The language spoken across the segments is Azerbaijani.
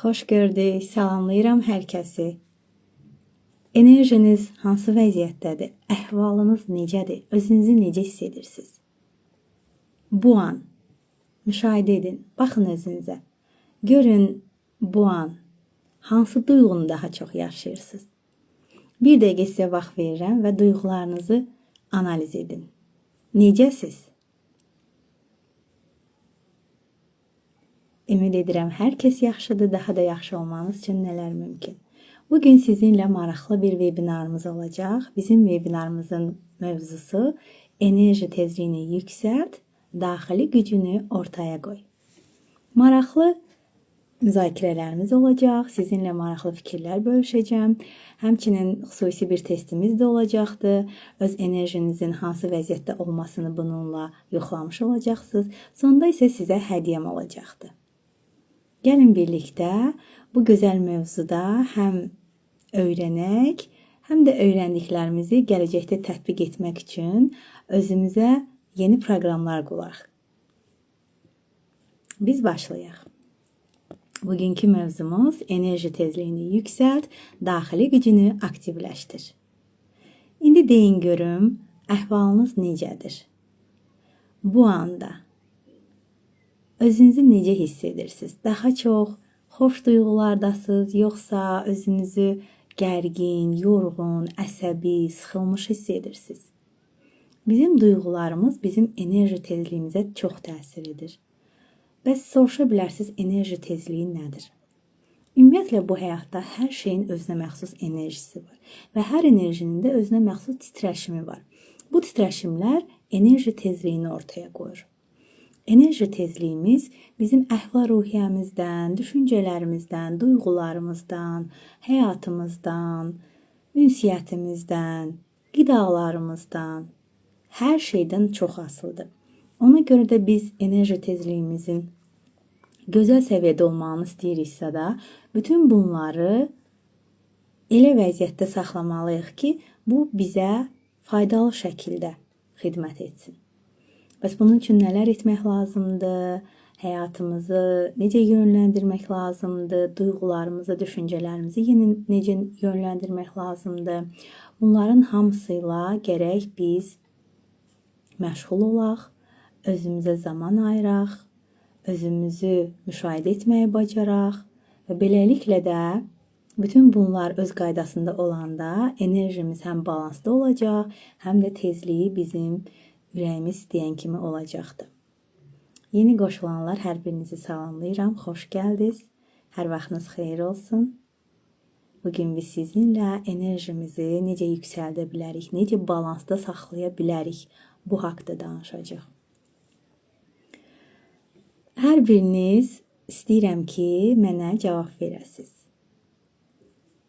Xoş gördük. Salamlayıram hər kəsi. Enerjiniz hansı vəziyyətdədir? Əhvalınız necədir? Özünüzü necə hiss edirsiniz? Bu an müşahidə edin. Baxın özünüzə. Görün bu an hansı duyğunu daha çox yaşayırsınız? Bir dəqiqə sizə vaxt verirəm və duyğularınızı analiz edin. Necəsiz? Ümid edirəm hər kəs yaxşıdır, daha da yaxşı olmanız üçün nələr mümkün. Bugün sizinlə maraqlı bir webinarımız olacaq. Bizim webinarımızın mövzusu enerji tezliyini yüksəlt, daxili gücünü ortaya qoy. Maraqlı müzakirələrimiz olacaq. Sizinlə maraqlı fikirlər bölüşəcəm. Həmçinin xüsusi bir testimiz də olacaqdır. Öz enerjinizin hansı vəziyyətdə olmasını bununla yoxlamış olacaqsınız. Sonda isə sizə hədiyyəm olacaqdır. Gəlin birlikdə bu gözəl mövzuda həm öyrənək, həm də öyrəndiklərimizi gələcəkdə tətbiq etmək üçün özümüzə yeni proqramlar quraq. Biz başlayaq. Bugünkü mövzumuz enerji tezliyini yüksəlt, daxili gücünü aktivləşdir. İndi deyin görüm, əhvalınız necədir? Bu anda özünüzü necə hiss edirsiniz? Daha çox xoş duyğulardasınız, yoxsa özünüzü gərgin, yorğun, əsəbi, sıxılmış hiss edirsiniz? Bizim duyğularımız bizim enerji tezliyimizə çox təsir edir. Bəs soruşa bilərsiniz, enerji tezliyi nədir? Ümumiyyətlə bu həyatda hər şeyin özünə məxsus enerjisi var və hər enerjinin də özünə məxsus titrəşimi var. Bu titrəşimlər enerji tezliyini ortaya qoyur. Enerji tezliyimiz bizim əhval-ruhiyyəmizdən, düşüncələrimizdən, duyğularımızdan, həyatımızdan, ünsiyyətimizdən, qidalarımızdan, hər şeydən çox asılıdır. Ona görə də biz enerji tezliyimizin gözəl səviyyədə olmağını istəyiriksə də, bütün bunları elə vəziyyətdə saxlamalıyıq ki, bu bizə faydalı şəkildə xidmət etsin. Bəs bunun üçün nələr etmək lazımdır? Həyatımızı necə yönləndirmək lazımdır? Duyğularımızı, düşüncələrimizi necə yönləndirmək lazımdır? Bunların hamısıyla gərək biz məşğul olaq, özümüzə zaman ayıraq, özümüzü müşahidə etməyi bacaraq və beləliklə də bütün bunlar öz qaydasında olanda enerjimiz həm balansda olacaq, həm də tezliyi bizim ürəyimiz istəyən kimi olacaqdır. Yeni qoşulanlar hər birinizi salamlayıram. Xoş gəldiniz. Hər vaxtınız xeyir olsun. Bugün biz sizinlə enerjimizi necə yüksəldə bilərik, necə balansda saxlaya bilərik, bu haqda danışacağıq. Hər biriniz istəyirəm ki, mənə cavab verəsiniz.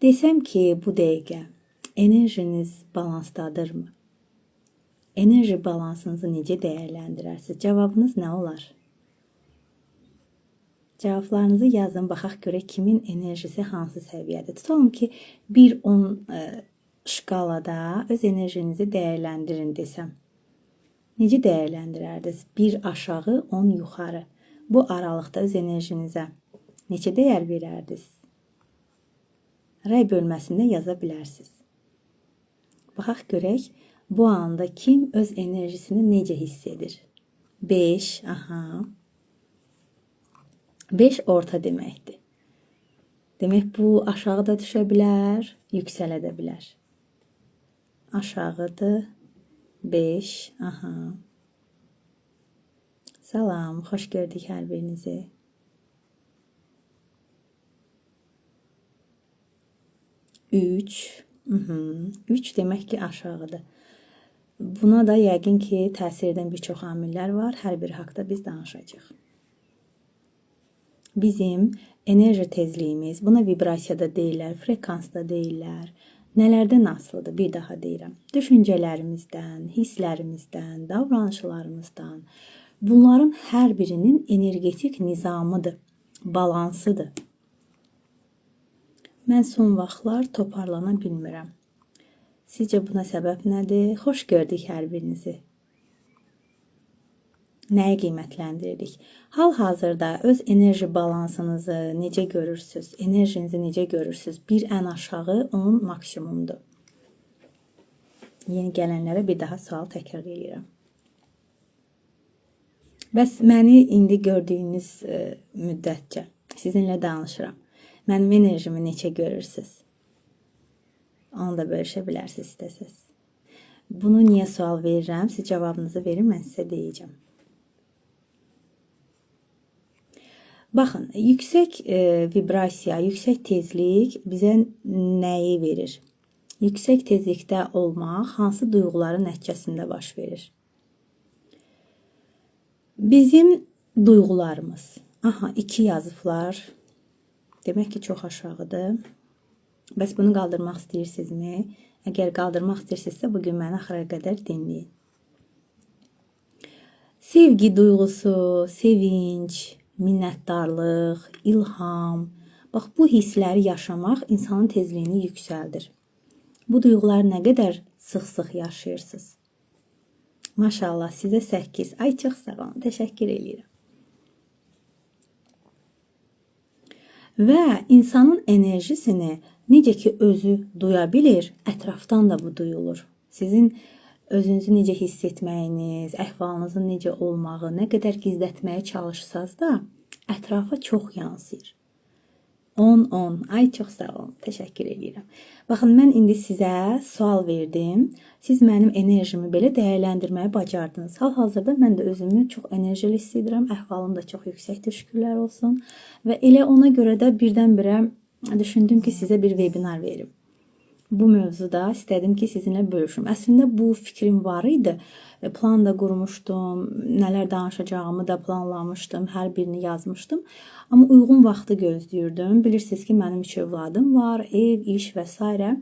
Desəm ki, bu dəqiqə enerjiniz balansdadırmı? Enerji balansınızı necə dəyərləndirərsiniz? Cavabınız nə olar? Cavablarınızı yazın, baxaq görək kimin enerjisi hansı səviyyədə. Tutalım ki, 1-10 şkalada öz enerjinizi dəyərləndirin desəm. Necə dəyərləndirərdiniz? 1 aşağı, 10 yuxarı. Bu aralıqda öz enerjinizə neçə dəyər verərdiniz? Rəy bölməsində yaza bilərsiniz. Baxaq görək. Bu anda kim öz enerjisini necə hiss edir? 5, 5 orta deməkdir. Demək bu aşağı da düşə bilər, yüksələ də bilər. Aşağıdır, 5, Salam, xoş gördük hər birinizi. 3, 3 demək ki aşağıdır. Buna da yəqin ki, təsir edən bir çox amillər var. Hər biri haqda biz danışacağıq. Bizim enerji tezliyimiz, buna vibrasiyada deyirlər, frekansda deyirlər. Nələrdən asılıdır? Bir daha deyirəm. Düşüncələrimizdən, hisslərimizdən, davranışlarımızdan. Bunların hər birinin energetik nizamıdır, balansıdır. Mən son vaxtlar toparlana bilmirəm. Sizcə buna səbəb nədir? Xoş gördük hər birinizi. Nəyi qiymətləndiririk? Hal-hazırda öz enerji balansınızı necə görürsüz? Enerjinizi necə görürsüz? Bir ən aşağı, onun maksimumdur. Yeni gələnlərə bir daha sual təkrar edirəm. Bəs məni indi gördüyünüz müddətcə sizinlə danışıram. Mənim enerjimi necə görürsüz? Onu da bölüşə bilərsiniz istəsəz. Bunu niyə sual verirəm? Siz cavabınızı verin, mən sizə deyəcəm. Baxın, yüksək vibrasiya, yüksək tezlik bizə nəyi verir? Yüksək tezlikdə olmaq hansı duyğuların nəticəsində baş verir? Bizim duyğularımız. Aha, 2 yazıblar. Demək ki, çox aşağıdır. Bəs bunu qaldırmaq istəyirsinizmi? Əgər qaldırmaq istəyirsinizsə, bugün məni axıra qədər dinləyin. Sevgi duyğusu, sevinç, minnətdarlıq, ilham. Bax, bu hissləri yaşamaq insanın tezliyini yüksəldir. Bu duyğuları nə qədər sıx-sıx yaşayırsınız? Maşallah, sizə 8. Ay, çox sağ olun, təşəkkür edirəm. Və insanın enerjisini necə ki özü duya bilir, ətrafdan da bu duyulur. Sizin özünüzü necə hiss etməyiniz, əhvalınızın necə olmağı, nə qədər gizlətməyə çalışsanız da ətrafa çox yansıyır. 10. Ay, çox sağ olun. Təşəkkür edirəm. Baxın, mən indi sizə sual verdim. Siz mənim enerjimi belə dəyərləndirməyi bacardınız. Hal-hazırda mən də özümü çox enerjili hiss edirəm. Əhvalım da çox yüksəkdir, şükürlər olsun. Və elə ona görə də birdən-birə düşündüm ki, sizə bir webinar verim. Bu mövzuda istədim ki, sizinlə bölüşüm. Əslində bu fikrim var idi. Plan da qurmuşdum, nələr danışacağımı da planlamışdım, hər birini yazmışdım. Amma uyğun vaxtı gözləyirdim. Bilirsiniz ki, mənim 3 övladım var, ev, iş və s.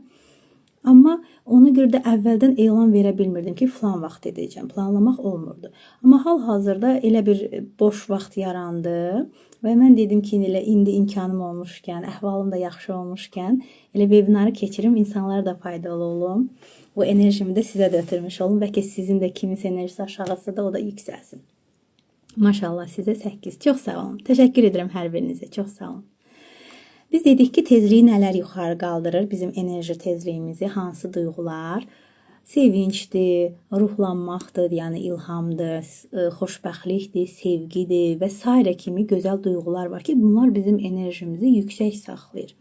Amma ona görə də əvvəldən elan verə bilmirdim ki, filan vaxt edəcəm. Planlamaq olmurdu. Amma hal-hazırda elə bir boş vaxt yarandı və mən dedim ki, elə indi imkanım olmuşkən, əhvalım da yaxşı olmuşkən, elə webinarı keçirim, insanlara da faydalı olum. Bu enerjimi də sizə də ötürmüş olum. Bəlkə sizin də kiminsə enerjisi aşağısı da o da yüksəlsin. Maşallah, sizə 8. Çox sağ olun. Təşəkkür edirəm hər birinizə. Çox sağ olun. Biz dedik ki, tezliyi nələr yuxarı qaldırır? Bizim enerji tezliyimizi, hansı duyğular? Sevincdir, ruhlanmaqdır, yəni ilhamdır, xoşbəxtlikdir, sevgidir və s. kimi gözəl duyğular var ki, bunlar bizim enerjimizi yüksək saxlayır.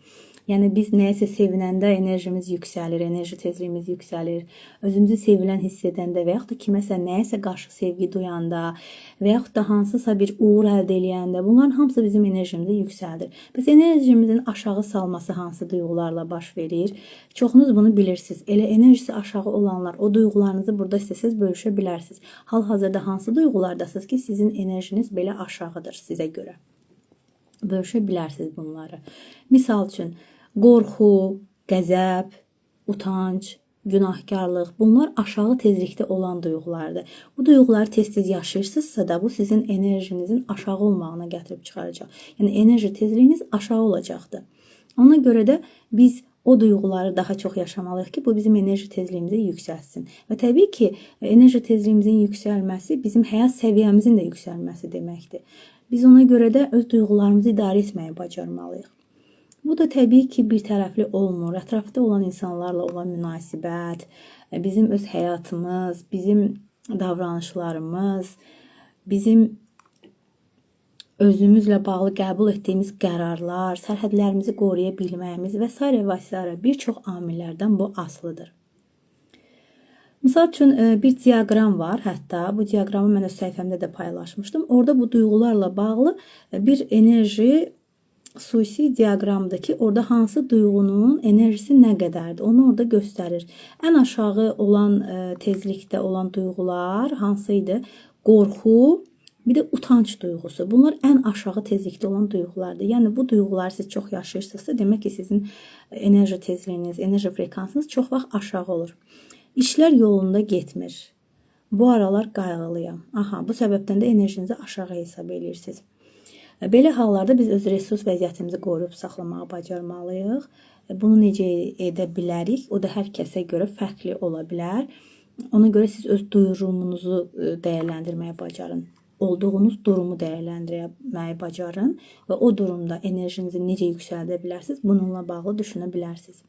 Yəni biz nəyəsə sevinəndə enerjimiz yüksəlir, enerji tezliyimiz yüksəlir. Özümüzü sevilən hiss edəndə və yaxud da kiməsə nəyəsə qarşı sevgi duyanda və yaxud da hansısa bir uğur əldə edəndə bunların hamısı bizim enerjimizi yüksəldir. Biz enerjimizin aşağı salması hansı duyğularla baş verir? Çoxunuz bunu bilirsiniz. Elə enerjisi aşağı olanlar o duyğularınızı burada istəsəz bölüşə bilərsiniz. Hal-hazırda hansı duyğulardasınız ki, sizin enerjiniz belə aşağıdır sizə görə? Bölüşə bilərsiniz bunları. Misal üçün, qorxu, qəzəb, utanc, günahkarlıq, bunlar aşağı tezlikdə olan duyğulardır. Bu duyğuları tez-tez yaşayırsınızsa da bu sizin enerjinizin aşağı olmağına gətirib çıxaracaq. Yəni enerji tezliyiniz aşağı olacaqdır. Ona görə də biz o duyğuları daha çox yaşamalıyıq ki, bu bizim enerji tezliyimizi yüksəlsin. Və təbii ki, enerji tezliyimizin yüksəlməsi bizim həyat səviyyəmizin də yüksəlməsi deməkdir. Biz ona görə də öz duyğularımızı idarə etməyi bacarmalıyıq. Bu da təbii ki, bir tərəfli olmur. Ətrafda olan insanlarla olan münasibət, bizim öz həyatımız, bizim davranışlarımız, bizim özümüzlə bağlı qəbul etdiyimiz qərarlar, sərhədlərimizi qoruya bilməyimiz və s. bir çox amillərdən bu asılıdır. Misal üçün bir diaqram var, hətta bu diaqramı mən öz səhifəmdə də paylaşmışdım. Orada bu duyğularla bağlı bir enerji suisi diaqramdır ki, orada hansı duyğunun enerjisi nə qədərdir, onu orada göstərir. Ən aşağı olan tezlikdə olan duyğular hansı idi? Qorxu, bir də utanç duyğusu. Bunlar ən aşağı tezlikdə olan duyğulardır. Yəni bu duyğuları siz çox yaşayırsınızsa, demək ki, sizin enerji tezliyiniz, enerji frekansınız çox vaxt aşağı olur. İşlər yolunda getmir. Bu aralar qayğılıyam. Aha, bu səbəbdən də enerjinizi aşağı hesab edirsiniz. Belə hallarda biz öz resurs vəziyyətimizi qoruyub saxlamağı bacarmalıyıq. Bunu necə edə bilərik? O da hər kəsə görə fərqli ola bilər. Ona görə siz öz duyğunuzu dəyərləndirməyə bacarın. olduğunuz durumu dəyərləndirməyi bacarın və o durumda enerjinizi necə yüksəldə bilərsiniz, bununla bağlı düşünə bilərsiniz.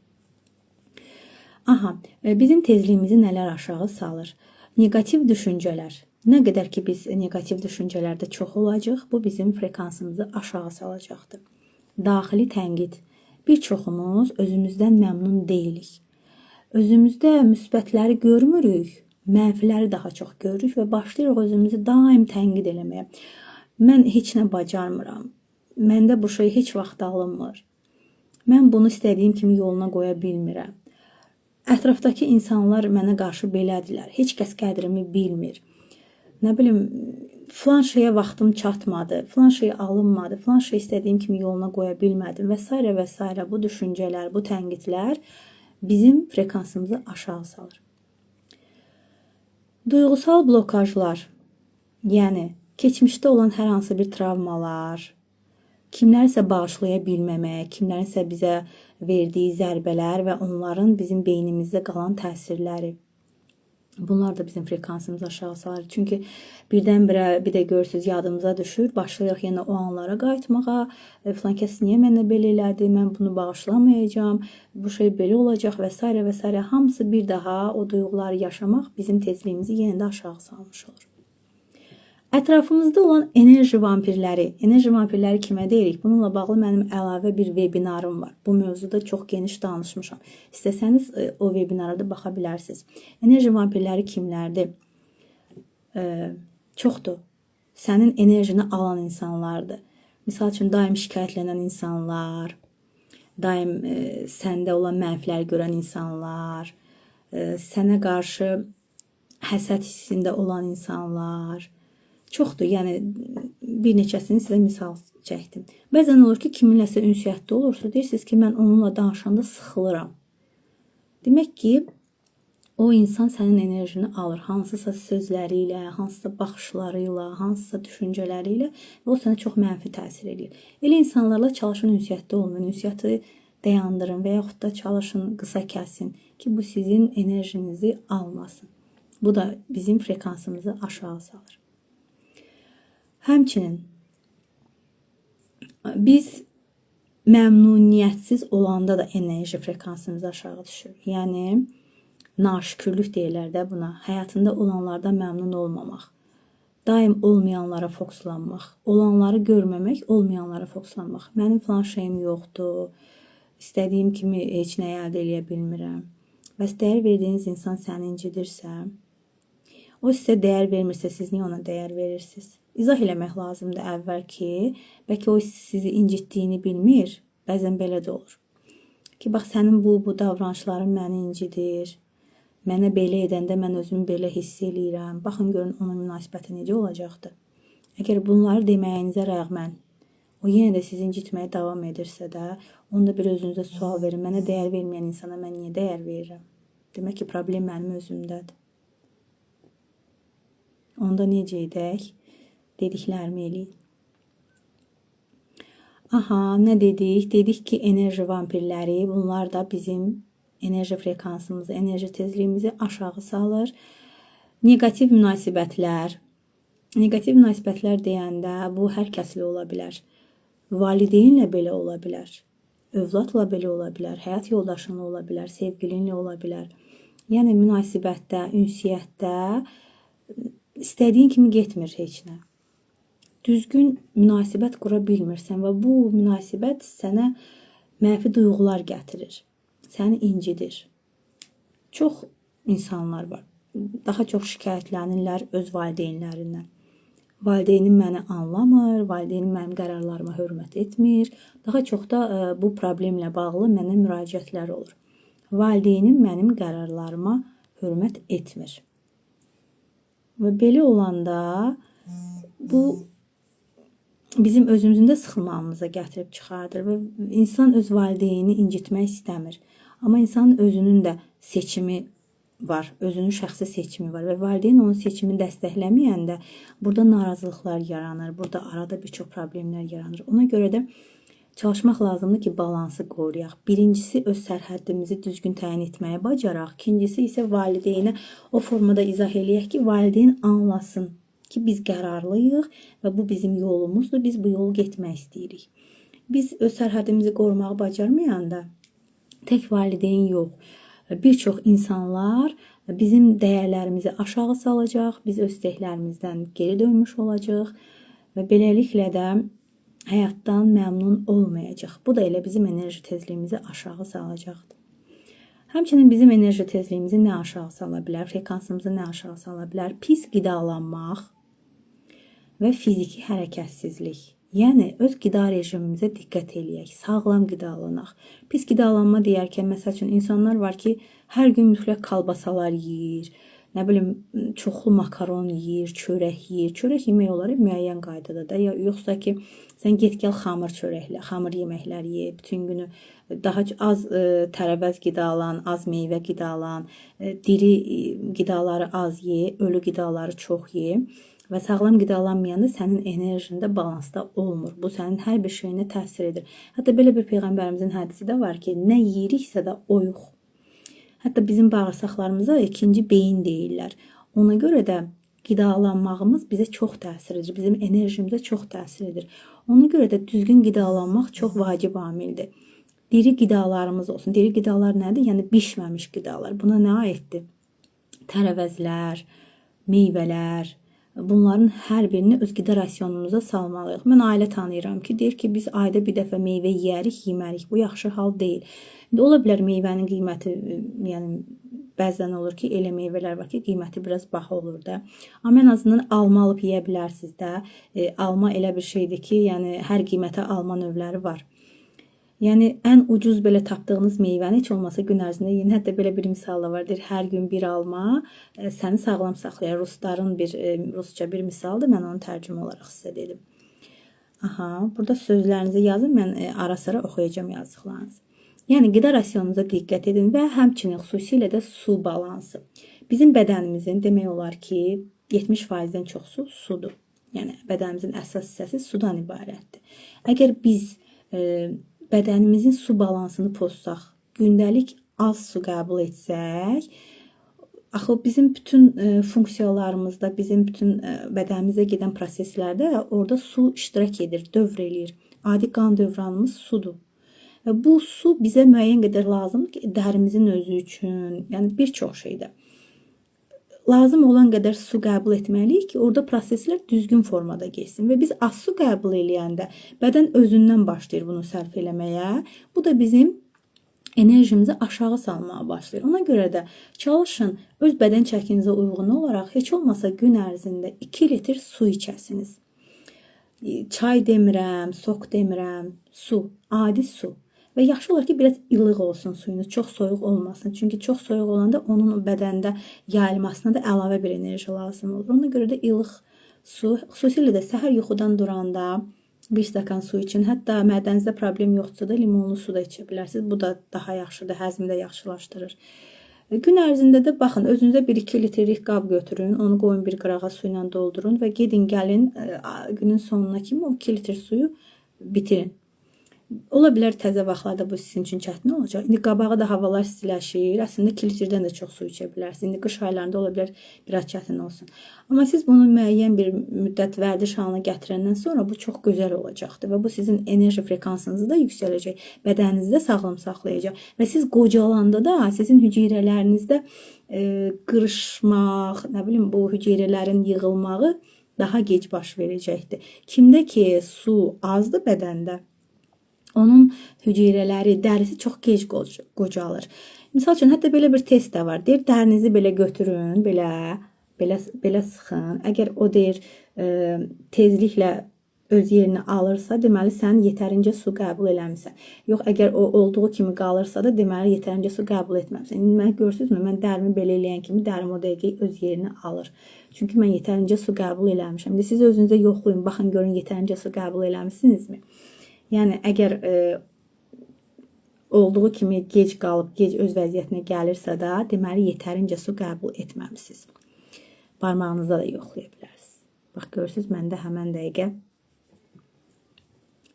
Aha, bizim tezliyimizi nələr aşağı salır? Negativ düşüncələr. Nə qədər ki biz negativ düşüncələrdə çox olacaq, bu bizim frekansımızı aşağı salacaqdır. Daxili tənqid. Bir çoxumuz özümüzdən məmnun deyilik. Özümüzdə müsbətləri görmürük, mənfiləri daha çox görürük və başlayırıq özümüzü daim tənqid eləməyə. Mən heç nə bacarmıram. Məndə bu şey heç vaxt alınmır. Mən bunu istədiyim kimi yoluna qoya bilmirəm. Ətrafdakı insanlar mənə qarşı belədirlər. Heç kəs qədrimi bilmir. Nə bilim, filan şeyə vaxtım çatmadı, filan şey alınmadı, filan şey istədiyim kimi yoluna qoya bilmədim və s. və s. Bu düşüncələr, bu tənqidlər bizim frekansımızı aşağı salır. Duyğusal blokajlar, yəni keçmişdə olan hər hansı bir travmalar, kimlərsə bağışlaya bilməmək, kimlərinsə bizə verdiyi zərbələr və onların bizim beynimizdə qalan təsirləri. Bunlar da bizim frekansımızı aşağı salır. Çünki birdən-birə bir də görürsünüz yadımıza düşür, başlayırıq yenə o anlara qayıtmağa. Filan kəs niyə mənə belə elədi, mən bunu bağışlamayacağam, bu şey belə olacaq və s. və s. Hamısı bir daha o duyğuları yaşamaq bizim tezliyimizi yenə də aşağı salmış olur. Ətrafımızda olan enerji vampirləri kimə deyirik? Bununla bağlı mənim əlavə bir webinarım var. Bu mövzuda çox geniş danışmışam. İstəsəniz o webinara da baxa bilərsiniz. Enerji vampirləri kimlərdir? Çoxdur. Sənin enerjini alan insanlardır. Misal üçün, daim şikayətlənən insanlar, daim səndə olan mənfiləri görən insanlar, sənə qarşı həsəd hissində olan insanlar, çoxdur. Yəni bir neçəsini sizə misal çəkdim. Bəzən olur ki, kiminləsə ünsiyyətdə olursunuz, deyirsiniz ki, mən onunla danışanda sıxılıram. Demək ki, o insan sənin enerjini alır. Hansısa sözləri ilə, hansısa baxışları ilə, hansısa düşüncələri ilə və o sənə çox mənfi təsir edir. Elə insanlarla çalışın ünsiyyətdə olmayın. Ünsiyyəti dayandırın və yaxud da çalışın qısa kəsin ki, bu sizin enerjinizi almasın. Bu da bizim frekansımızı aşağı salır. Həmçinin biz məmnuniyyətsiz olanda da enerji frekansımız aşağı düşür. Yəni naşükürlük deyirlər də buna. Həyatında olanlardan məmnun olmamaq. Daim olmayanlara fokuslanmaq. Olanları görməmək, olmayanlara fokuslanmaq. Mənim filan şeyim yoxdur. İstədiyim kimi heç nə əldə edə bilmirəm. Bəs dəyər verdiyiniz insan səni incidirsə, o sizə dəyər vermirsə, siz niyə ona dəyər verirsiniz? İzah eləmək lazımdır əvvəl ki, bəlkə o sizi incitdiyini bilmir. Bəzən belə də olur. Ki, bax, sənin bu davranışların məni incidir. Mənə belə edəndə mən özümü belə hiss eləyirəm. Baxın, görün, onun münasibəti necə olacaqdır. Əgər bunları deməyinizə rəğmən, o yenə də sizi incitməyə davam edirsə də, onda bir özünüzə sual verin. Mənə dəyər verməyən insana mən niyə dəyər verirəm? Demək ki, problem mənim özümdədir. Onda necə edək? Dediklərimi eləyin. Aha, nə dedik? Dedik ki, enerji vampirləri, bunlar da bizim enerji frekansımızı, enerji tezliyimizi aşağı salır. Negativ münasibətlər. Negativ münasibətlər deyəndə bu hər kəslə ola bilər. Valideynlə belə ola bilər. Övladla belə ola bilər. Həyat yoldaşınla ola bilər. Sevgilinlə ola bilər. Yəni münasibətdə, ünsiyyətdə istədiyin kimi getmir heç nə. Düzgün münasibət qura bilmirsən və bu münasibət sənə mənfi duyğular gətirir. Səni incidir. Çox insanlar var. Daha çox şikayətlənirlər öz valideynlərindən. Valideynim məni anlamır, valideynim mənim qərarlarıma hörmət etmir. Daha çox da bu problemlə bağlı mənə müraciətlər olur. Valideynim mənim qərarlarıma hörmət etmir. Və belə olanda bu bizim özümüzün də sıxılmağımıza gətirib çıxardır və insan öz valideyni incitmək istəmir. Amma insanın özünün də seçimi var, özünün şəxsi seçimi var və valideyn onun seçimini dəstəkləməyəndə burada narazılıqlar yaranır, burada arada bir çox problemlər yaranır. Ona görə də çalışmaq lazımdır ki, balansı qoruyaq. Birincisi, öz sərhəddimizi düzgün təyin etməyə bacaraq. İkincisi isə valideynə o formada izah eləyək ki, valideyn anlasın. ki biz qərarlıyıq və bu bizim yolumuzdur. Biz bu yolu getmək istəyirik. Biz öz sərhədimizi qorumağı bacarmayanda tək valideyn yox, bir çox insanlar bizim dəyərlərimizi aşağı salacaq, biz öz istəklərimizdən geri dönmüş olacaq və beləliklə də həyatdan məmnun olmayacaq. Bu da elə bizim enerji tezliyimizi aşağı salacaqdır. Həmçinin bizim enerji tezliyimizi nə aşağı sala bilər, frekansımızı nə aşağı sala bilər? Pis qidalanmaq və fiziki hərəkətsizlik. Yəni öz qida rejimimizə diqqət eləyək, sağlam qidalanaq. Pis qidalanma deyərkən məsəl üçün insanlar var ki, hər gün mütləq kalbasalar yeyir, nə bilim çoxlu makaron yeyir, çörək yeyir. Çörək yemək olar müəyyən qaydada da, yoxsa ki, sən get gəl xamır yeməklər ye, bütün günü daha az tərəvəz qidalan, az meyvə qidalan, diri qidaları az ye, ölü qidaları çox ye. Və sağlam qidalanmayanda sənin enerjində balansda olmur. Bu sənin hər bir şeyinə təsir edir. Hətta belə bir peyğəmbərimizin hədisi də var ki, nə yeyiriksə də oyuq. Hətta bizim bağırsaqlarımıza ikinci beyin deyirlər. Ona görə də qidalanmağımız bizə çox təsir edir. Bizim enerjimizə çox təsir edir. Ona görə də düzgün qidalanmaq çox vacib amildir. Diri qidalarımız olsun. Diri qidalar nədir? Yəni bişməmiş qidalar. Buna nə aiddir? Tərəvəzlər, meyvələr, bunların hər birini öz qida rasionumuza salmalıyıq. Mən ailə tanıyıram ki, deyir ki, biz ayda bir dəfə meyvə yeyərik, yemərik. Bu yaxşı hal deyil. İndi ola bilər meyvənin qiyməti, yəni bəzən olur ki, elə meyvələr var ki, qiyməti biraz baha olur da. Amma ən azından alma alıb yeyə bilərsiniz də. Alma elə bir şeydir ki, yəni hər qiymətə alma növləri var. Yəni ən ucuz belə tapdığınız meyvəni heç olmasa gün ərzində yeyin. Hətta belə bir misal da var. Deyir, hər gün bir alma səni sağlam saxlayır. Rusların rusca bir misaldır. Mən onu tərcümə olaraq sizə dedim. Aha, burada sözlərinizi yazın. Mən ara sıra oxuyacağım yazdıqlarınızı. Yəni qida rasionunuza diqqət edin və həmçinin xüsusilə də su balansı. Bizim bədənimizin demək olar ki 70%-dən çoxu sudur. Yəni bədənimizin əsas hissəsi sudan ibarətdir. Əgər biz bədənimizin su balansını pozsaq, gündəlik az su qəbul etsək, axı bizim bütün funksiyalarımızda, bizim bütün bədənimizə gedən proseslərdə orada su iştirak edir, dövr eləyir. Adi qan dövranımız sudur. Və bu su bizə müəyyən qədər lazımdır ki, dərimizin özü üçün, yəni bir çox şeydə. Lazım olan qədər su qəbul etməliyik ki, orada proseslər düzgün formada geçsin. Və biz az su qəbul eləyəndə bədən özündən başlayır bunu sərf eləməyə. Bu da bizim enerjimizi aşağı salmağa başlayır. Ona görə də çalışın öz bədən çəkinizə uyğun olaraq heç olmasa gün ərzində 2 litr su içəsiniz. Çay demirəm, sok demirəm, su, adi su. Və yaxşı olar ki, biraz ilıq olsun suyunuz, çox soyuq olmasın. Çünki çox soyuq olanda onun bədəndə yayılmasına da əlavə bir enerji lazım olur. Ona görə də ilıq su, xüsusilə də səhər yuxudan duranda bir stəkan su için, hətta mədənizdə problem yoxdursa da limonlu su da içə bilərsiniz. Bu da daha yaxşıdır, həzmi də yaxşılaşdırır. Gün ərzində də baxın, özünüzə 1-2 litrlik qab götürün, onu qoyun bir qırağa su ilə doldurun və gedin gəlin günün sonuna kimi o 2 litr suyu bitirin. Ola bilər təzə vaxtlarda bu sizin üçün çətin olacaq. İndi qabağı da havalar istiləşir. Əslində 2 litrdən də çox su içə bilərsiniz. İndi qış aylarında ola bilər biraz çətin olsun. Amma siz bunu müəyyən bir müddət vərdiş halına gətirəndən sonra bu çox gözəl olacaqdır və bu sizin enerji frekansınızı da yüksələcək. Bədəninizi də sağlam saxlayacaq və siz qocalanda da sizin hüceyrələrinizdə qırışmaq, nə bilim bu hüceyrələrin yığılmağı daha gec baş verəcəkdir. Kimdə ki su azdır bədəndə, onun hüceyrələri, dərisi çox gec qocalır. Misal üçün, hətta belə bir test də var. Deyir, dərinizi belə götürün, belə sıxın. Əgər o deyir, tezliklə öz yerini alırsa, deməli, sən yetərincə su qəbul eləmirsən. Yox, əgər o olduğu kimi qalırsa da, deməli, yetərincə su qəbul etməmsən. İndi mən görürsünüzmü, mən dərimi belə eləyən kimi, dərim o dəqiqə öz yerini alır. Çünki mən yetərincə su qəbul eləmişəm. İndi siz özünüzə yoxlayın, baxın, görün, yetərincə su qəbul eləmişsinizmi? Yəni, əgər olduğu kimi gec qalıb, gec öz vəziyyətinə gəlirsə da, deməli, yetərincə su qəbul etməmişsiniz. Barmağınızda da yoxlaya bilərsiniz. Bax, görürsünüz, məndə həmən dəqiqə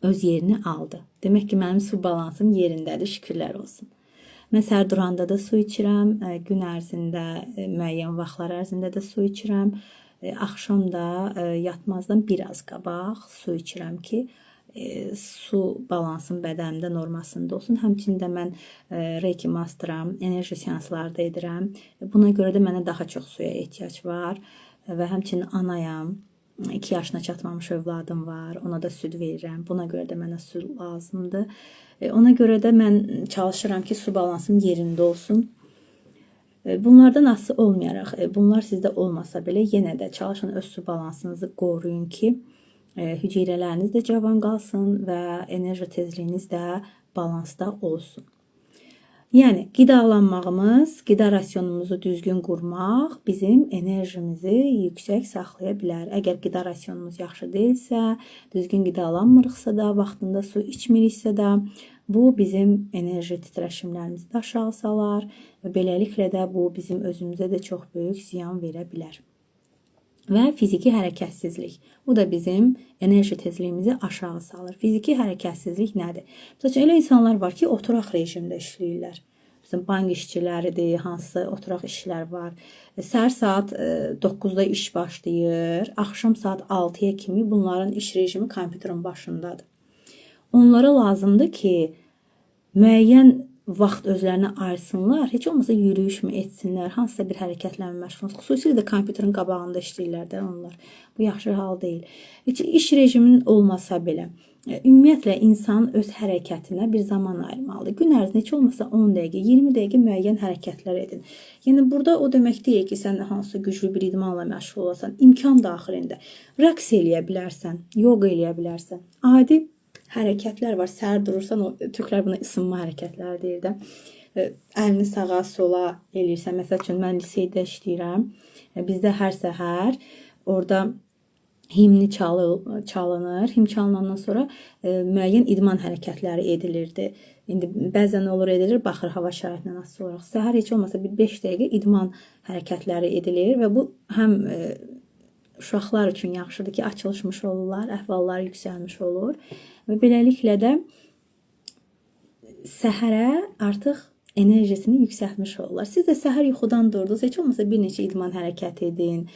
öz yerini aldı. Demək ki, mənim su balansım yerindədir, şükürlər olsun. Mən səhər duranda da su içirəm, gün ərzində, müəyyən vaxtlar ərzində də su içirəm. axşam da yatmazdan biraz qabaq su içirəm ki, su balansım bədənimdə normasında olsun. Həmçinin də mən Reiki masteram, enerji seansları da edirəm. Buna görə də mənə daha çox suya ehtiyac var və həmçinin anayam. 2 yaşına çatmamış övladım var. Ona da süd verirəm. Buna görə də mənə su lazımdır. Ona görə də mən çalışıram ki, su balansım yerində olsun. Bunlardan asılı olmayaraq, bunlar sizdə olmasa belə yenə də çalışın öz su balansınızı qoruyun ki, hüceyrələriniz də cavan qalsın və enerji tezliyiniz də balansda olsun. Yəni qidalanmağımız, qida rasionumuzu düzgün qurmaq bizim enerjimizi yüksək saxlaya bilər. Əgər qida rasionumuz yaxşı deyilsə, düzgün qidalanmırıqsa da, vaxtında su içmiriksə də, bu bizim enerji titreşimlərimizi də aşağı salar və beləliklə də bu bizim özümüzə də çox böyük ziyan verə bilər. Və fiziki hərəkətsizlik. Bu da bizim enerji tezliyimizi aşağı salır. Fiziki hərəkətsizlik nədir? Məsələn, elə insanlar var ki, oturaq rejimdə işləyirlər. Məsələn, bank işçiləridir, hansısa oturaq işlər var. Səhər saat 9-da iş başlayır, axşam saat 6-ya kimi bunların iş rejimi kompüterin başındadır. Onlara lazımdır ki, müəyyən vaxt özlərinə ayırsınlar, heç olmasa yürüyüş mü etsinlər, hansısa bir hərəkətlə məşğul olsun. Xüsusilə də kompüterin qabağında işləyirlər də onlar. Bu yaxşı hal deyil. Heç iş rejiminin olmasa belə, ümumiyyətlə insan öz hərəkətinə bir zaman ayırmalıdır. Gün ərzində heç olmasa 10 dəqiqə, 20 dəqiqə müəyyən hərəkətlər edin. Yəni burada o demək deyil ki, sən hansısa güclü bir idmanla məşğul olasan, imkan daxilində rəqs eləyə bilərsən, yoga eləyə bilərsən. Adi hərəkətlər var. Səhər durursan, türklər buna ısınma hərəkətləri deyir də. Əlini sağa, sola eləyirsən. Məsəl üçün, mən liseydə işləyirəm. Bizdə hər səhər orada himni çalınır. Him çalınandan sonra müəyyən idman hərəkətləri edilirdi. İndi bəzən olur edilir, baxır hava şəraitindən asılı olaraq. Səhər heç olmasa bir 5 dəqiqə idman hərəkətləri edilir və bu həm uşaqlar üçün yaxşıdır ki, açılışmış olurlar, əhvalları yüksəlmiş olur. Və beləliklə də səhərə artıq enerjisini yüksəltmiş olurlar. Siz də səhər yuxudan durdunuz, heç olmasa bir neçə idman hərəkət edin.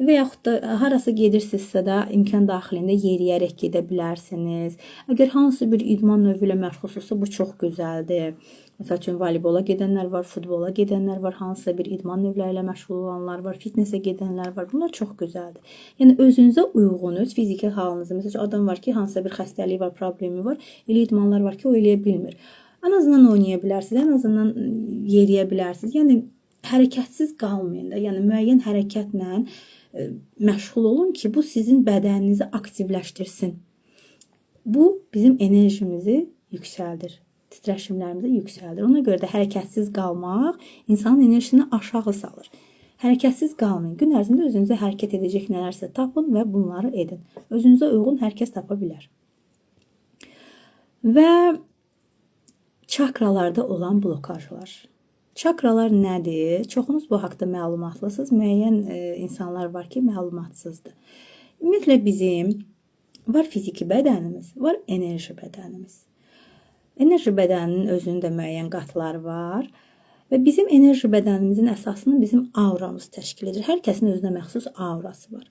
Və yaxud da harasa gedirsinizsə də imkan daxilində yeriyərək gedə bilərsiniz. Əgər hansı bir idman növü ilə məşğulsunuzsa, bu çox gözəldir. Məsəl üçün, voleybola gedənlər var, futbola gedənlər var, hansısa bir idman növləri ilə məşğul olanlar var, fitnesə gedənlər var. Bunlar çox gözəldir. Yəni, özünüzə uyğun, öz fiziki halınızı. Məsəl üçün, adam var ki, hansısa bir xəstəliyi var, problemi var. Elə idmanlar var ki, o eləyə bilmir. Ən azından oynaya bilərsiniz, ən azından yeriyə bilərsiniz. Yəni, hərəkətsiz qalmayın da. Yəni, müəyyən hərəkətlə məşğul olun ki, bu sizin bədəninizi aktivləşdirsin. Bu bizim enerjimizi yüksəldir. Titreşimlərimizi yüksəldir. Ona görə də hərəkətsiz qalmaq insanın enerjisini aşağı salır. Hərəkətsiz qalmayın. Gün ərzində özünüzə hərəkət edəcək nələrsə tapın və bunları edin. Özünüzə uyğun hər kəs tapa bilər. Və çakralarda olan blokajlar. Çakralar nədir? Çoxunuz bu haqda məlumatlısınız. Müəyyən insanlar var ki, məlumatsızdır. Ümumiyyətlə bizim var fiziki bədənimiz, var enerji bədənimiz. Enerji bədəninin özünün də müəyyən qatları var və bizim enerji bədənimizin əsasını bizim auramız təşkil edir. Hər kəsin özünə məxsus aurası var.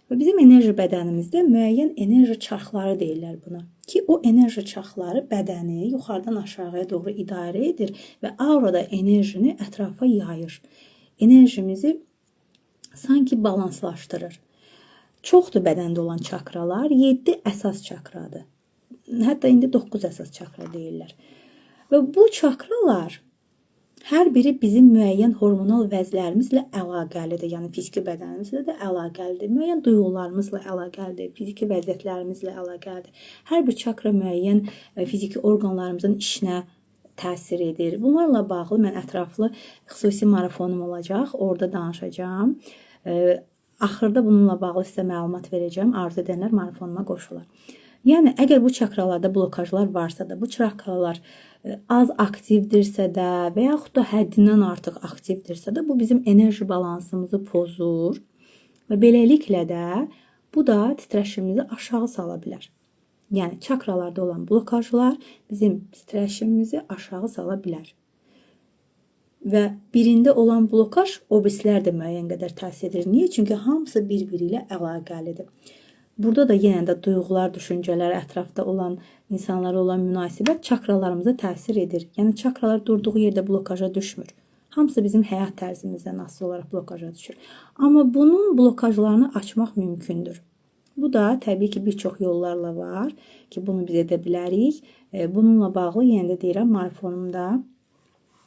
Və bizim enerji bədənimizdə müəyyən enerji çarxları deyirlər buna. Ki o enerji çarxları bədəni yuxarıdan aşağıya doğru idarə edir və aurada enerjini ətrafa yayır. Enerjimizi sanki balanslaşdırır. Çoxdur bədəndə olan çakralar, 7 əsas çakradır. Hətta indi 9 əsas çakra deyirlər. Və bu çakralar hər biri bizim müəyyən hormonal vəzlərimizlə əlaqəlidir. Yəni fiziki bədənimizlə də əlaqəlidir. Müəyyən duyğularımızla əlaqəlidir. Fiziki vəziyyətlərimizlə əlaqəlidir. Hər bir çakra müəyyən fiziki orqanlarımızın işinə təsir edir. Bunlarla bağlı mən ətraflı xüsusi marafonum olacaq. Orada danışacağım. Axırda bununla bağlı sizə məlumat verəcəm. Arzu edənlər marafonuma qoşular. Yəni, əgər bu çakralarda blokajlar varsa da, bu çakralar az aktivdirsə də və yaxud da həddindən artıq aktivdirsə də, bu bizim enerji balansımızı pozur və beləliklə də bu da titreşimimizi aşağı sala bilər. Yəni, çakralarda olan blokajlar bizim titreşimimizi aşağı sala bilər. və birində olan blokaj o birisilər də müəyyən qədər təsir edir. Niyə? Çünki hamısı bir-biri ilə əlaqəlidir. Burada da yenə də duyğular, düşüncələr, ətrafda olan insanlara olan münasibət çakralarımıza təsir edir. Yəni çakralar durduğu yerdə blokaja düşmür. Hamısı bizim həyat tərzimizdən asılı olaraq blokaja düşür. Amma bunun blokajlarını açmaq mümkündür. Bu da təbii ki, bir çox yollarla var ki, bunu biz edə bilərik. Bununla bağlı yenə də deyirəm, marafonumda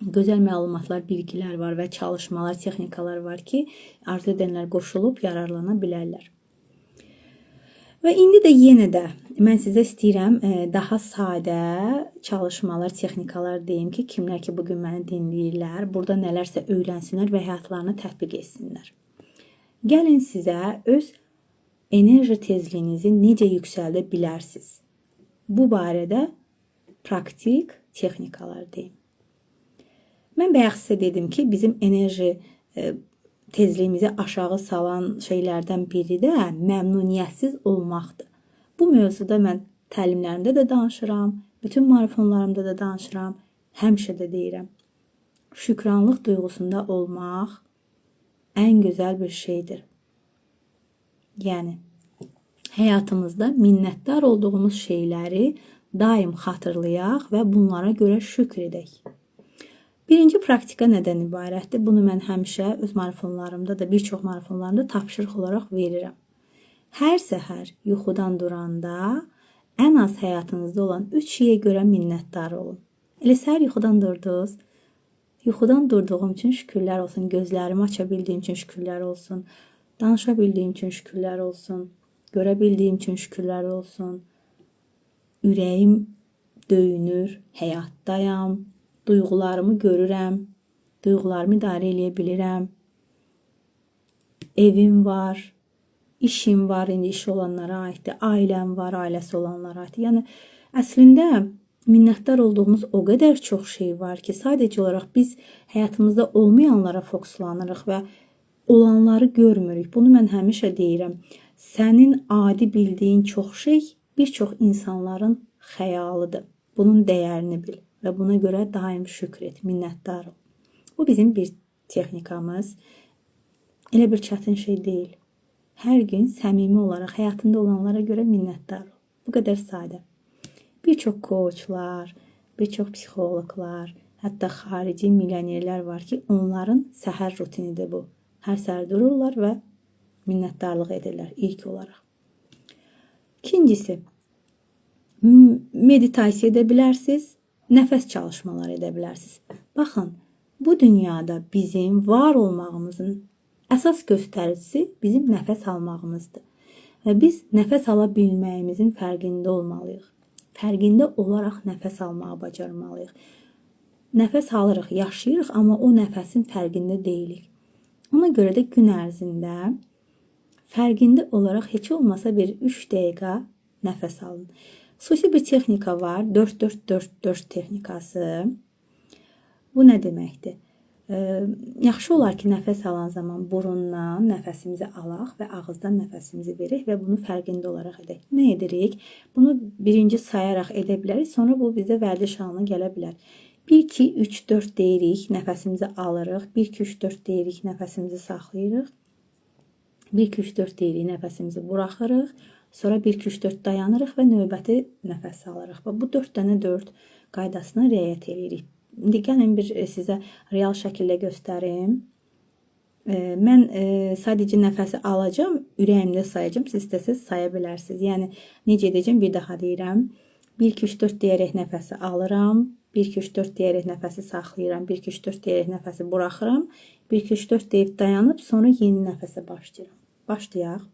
gözəl məlumatlar, bilgilər var və çalışmalar, texnikalar var ki, arzu edənlər qoşulub yararlana bilərlər. Və indi də yenə də mən sizə istəyirəm daha sadə çalışmalar, texnikalar deyim ki, kimlər ki bugün məni dinləyirlər, burada nələrsə öyrənsinlər və həyatlarını tətbiq etsinlər. Gəlin sizə öz enerji tezliyinizi necə yüksəldə bilərsiniz? Bu barədə praktik texnikalar deyim. Mən bayaq sizə dedim ki, bizim enerji tezliyimizi aşağı salan şeylərdən biri də məmnuniyyətsiz olmaqdır. Bu mövzuda mən təlimlərimdə də danışıram, bütün marafonlarımda da danışıram, həmişə də deyirəm. Şükranlıq duyğusunda olmaq ən gözəl bir şeydir. Yəni, həyatımızda minnətdar olduğumuz şeyləri daim xatırlayaq və bunlara görə şükür edək. Birinci praktika nədən ibarətdir? Bunu mən həmişə öz marafonlarımda da, bir çox marafonlarımda tapşırıq olaraq verirəm. Hər səhər yuxudan duranda ən az həyatınızda olan 3 şeyə görə minnətdar olun. Elə səhər yuxudan durdunuz. Yuxudan durduğum üçün şükürlər olsun. Gözlərimi aça bildiyim üçün şükürlər olsun. Danışa bildiyim üçün şükürlər olsun. Görə bildiyim üçün şükürlər olsun. Ürəyim döyünür, həyatdayam. Duyğularımı görürəm, duyğularımı idarə edə bilirəm. Evim var, işim var, indi işi olanlara aiddir, ailəm var, ailəsi olanlara aiddir. Yəni, əslində minnətdar olduğumuz o qədər çox şey var ki, sadəcə olaraq biz həyatımızda olmayanlara fokuslanırıq və olanları görmürük. Bunu mən həmişə deyirəm. Sənin adi bildiyin çox şey bir çox insanların xəyalıdır. Bunun dəyərini bil. Və buna görə daim şükür et, minnətdar ol. Bu bizim bir texnikamız. Elə bir çətin şey deyil. Hər gün səmimi olaraq həyatında olanlara görə minnətdar ol. Bu qədər sadə. Bir çox koçlar, bir çox psixoloqlar, hətta xarici milyonerlər var ki, onların səhər rutinidir bu. Hər səhər dururlar və minnətdarlıq edirlər ilk olaraq. İkincisi, meditasiya edə bilərsiniz. Nəfəs çalışmaları edə bilərsiniz. Baxın, bu dünyada bizim var olmağımızın əsas göstəricisi bizim nəfəs almağımızdır. Və biz nəfəs ala bilməyimizin fərqində olmalıyıq. Fərqində olaraq nəfəs almağı bacarmalıyıq. Nəfəs alırıq, yaşayırıq, amma o nəfəsin fərqində deyilik. Ona görə də gün ərzində fərqində olaraq heç olmasa bir 3 dəqiqə nəfəs alın. Xüsusi bir texnika var, 4-4-4-4 texnikası. Bu nə deməkdir? Yaxşı olar ki, nəfəs alan zaman burundan nəfəsimizi alaq və ağızdan nəfəsimizi verək və bunu fərqində olaraq edək. Nə edirik? Bunu birinci sayaraq edə bilərik, sonra bu bizə vərdiş halına gələ bilər. 1-2-3-4 deyirik, nəfəsimizi alırıq. 1-2-3-4 deyirik, nəfəsimizi saxlayırıq. 1-2-3-4 deyirik, nəfəsimizi buraxırıq. Sonra 1-2-3-4 dayanırıq və növbəti nəfəs alırıq. Bu 4 dənə 4 qaydasına riayət edirik. İndi gəlin bir sizə real şəkildə göstərim. Mən sadəcə nəfəsi alacağım, ürəyimdə sayacağım. Siz istəsəz saya bilərsiniz. Yəni, necə edəcəm? Bir daha deyirəm. 1-2-3-4 deyərək nəfəsi alıram. 1-2-3-4 deyərək nəfəsi saxlayıram. 1-2-3-4 deyərək nəfəsi buraxıram. 1-2-3-4 deyib dayanıb, sonra yeni nəfəsə başlayıram. Başlayaq.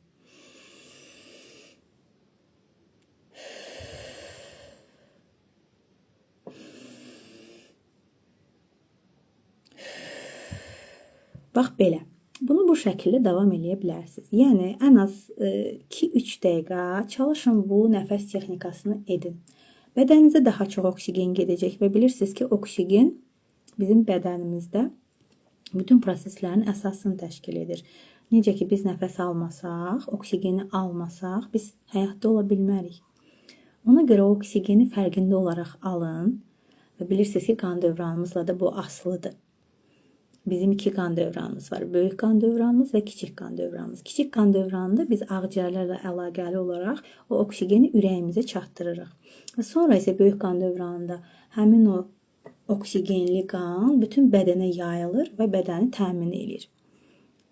Bax belə. Bunu bu şəkildə davam edə bilərsiniz. Yəni, ən az 2-3 dəqiqə çalışın bu nəfəs texnikasını edin. Bədəninizə daha çox oksigen gedəcək və bilirsiniz ki, oksigen bizim bədənimizdə bütün proseslərin əsasını təşkil edir. Necə ki, biz nəfəs almasaq, oksigeni almasaq, biz həyatda ola bilmərik. Ona görə oksigeni fərqində olaraq alın və bilirsiniz ki, qan dövranımızla da bu asılıdır. bizim 2 qan dövranımız var. Böyük qan dövranımız və kiçik qan dövranımız. Kiçik qan dövranında biz ağciyərlərlə əlaqəli olaraq o oksigeni ürəyimizə çatdırırıq. Və sonra isə böyük qan dövranında həmin o oksigenli qan bütün bədənə yayılır və bədəni təmin edir.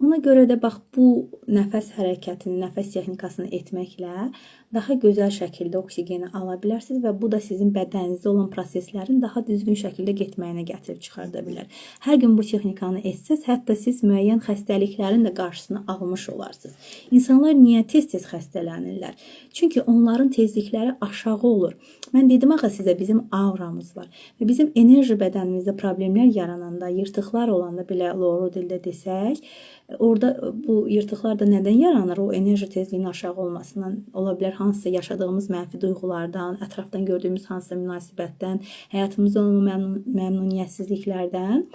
Ona görə də bax bu nəfəs hərəkətini, nəfəs texnikasını etməklə daha gözəl şəkildə oksigeni ala bilərsiniz və bu da sizin bədəninizdə olan proseslərin daha düzgün şəkildə getməyinə gətirib çıxarda bilər. Hər gün bu texnikanı etsəz, hətta siz müəyyən xəstəliklərin də qarşısını almış olarsınız. İnsanlar niyə tez-tez xəstələnirlər? Çünki onların tezlikləri aşağı olur. Mən dedim axı sizə bizim auramız var və bizim enerji bədənimizdə problemlər yarananda, yırtıqlar olanda belə loru dildə desək, orada bu yırtıqlar da nədən yaranır? O enerji tezliyinin aşağı olmasından ola bilər, hansısa yaşadığımız mənfi duyğulardan, ətrafdan gördüyümüz hansısa münasibətdən, həyatımızda olan məmnuniyyətsizliklərdən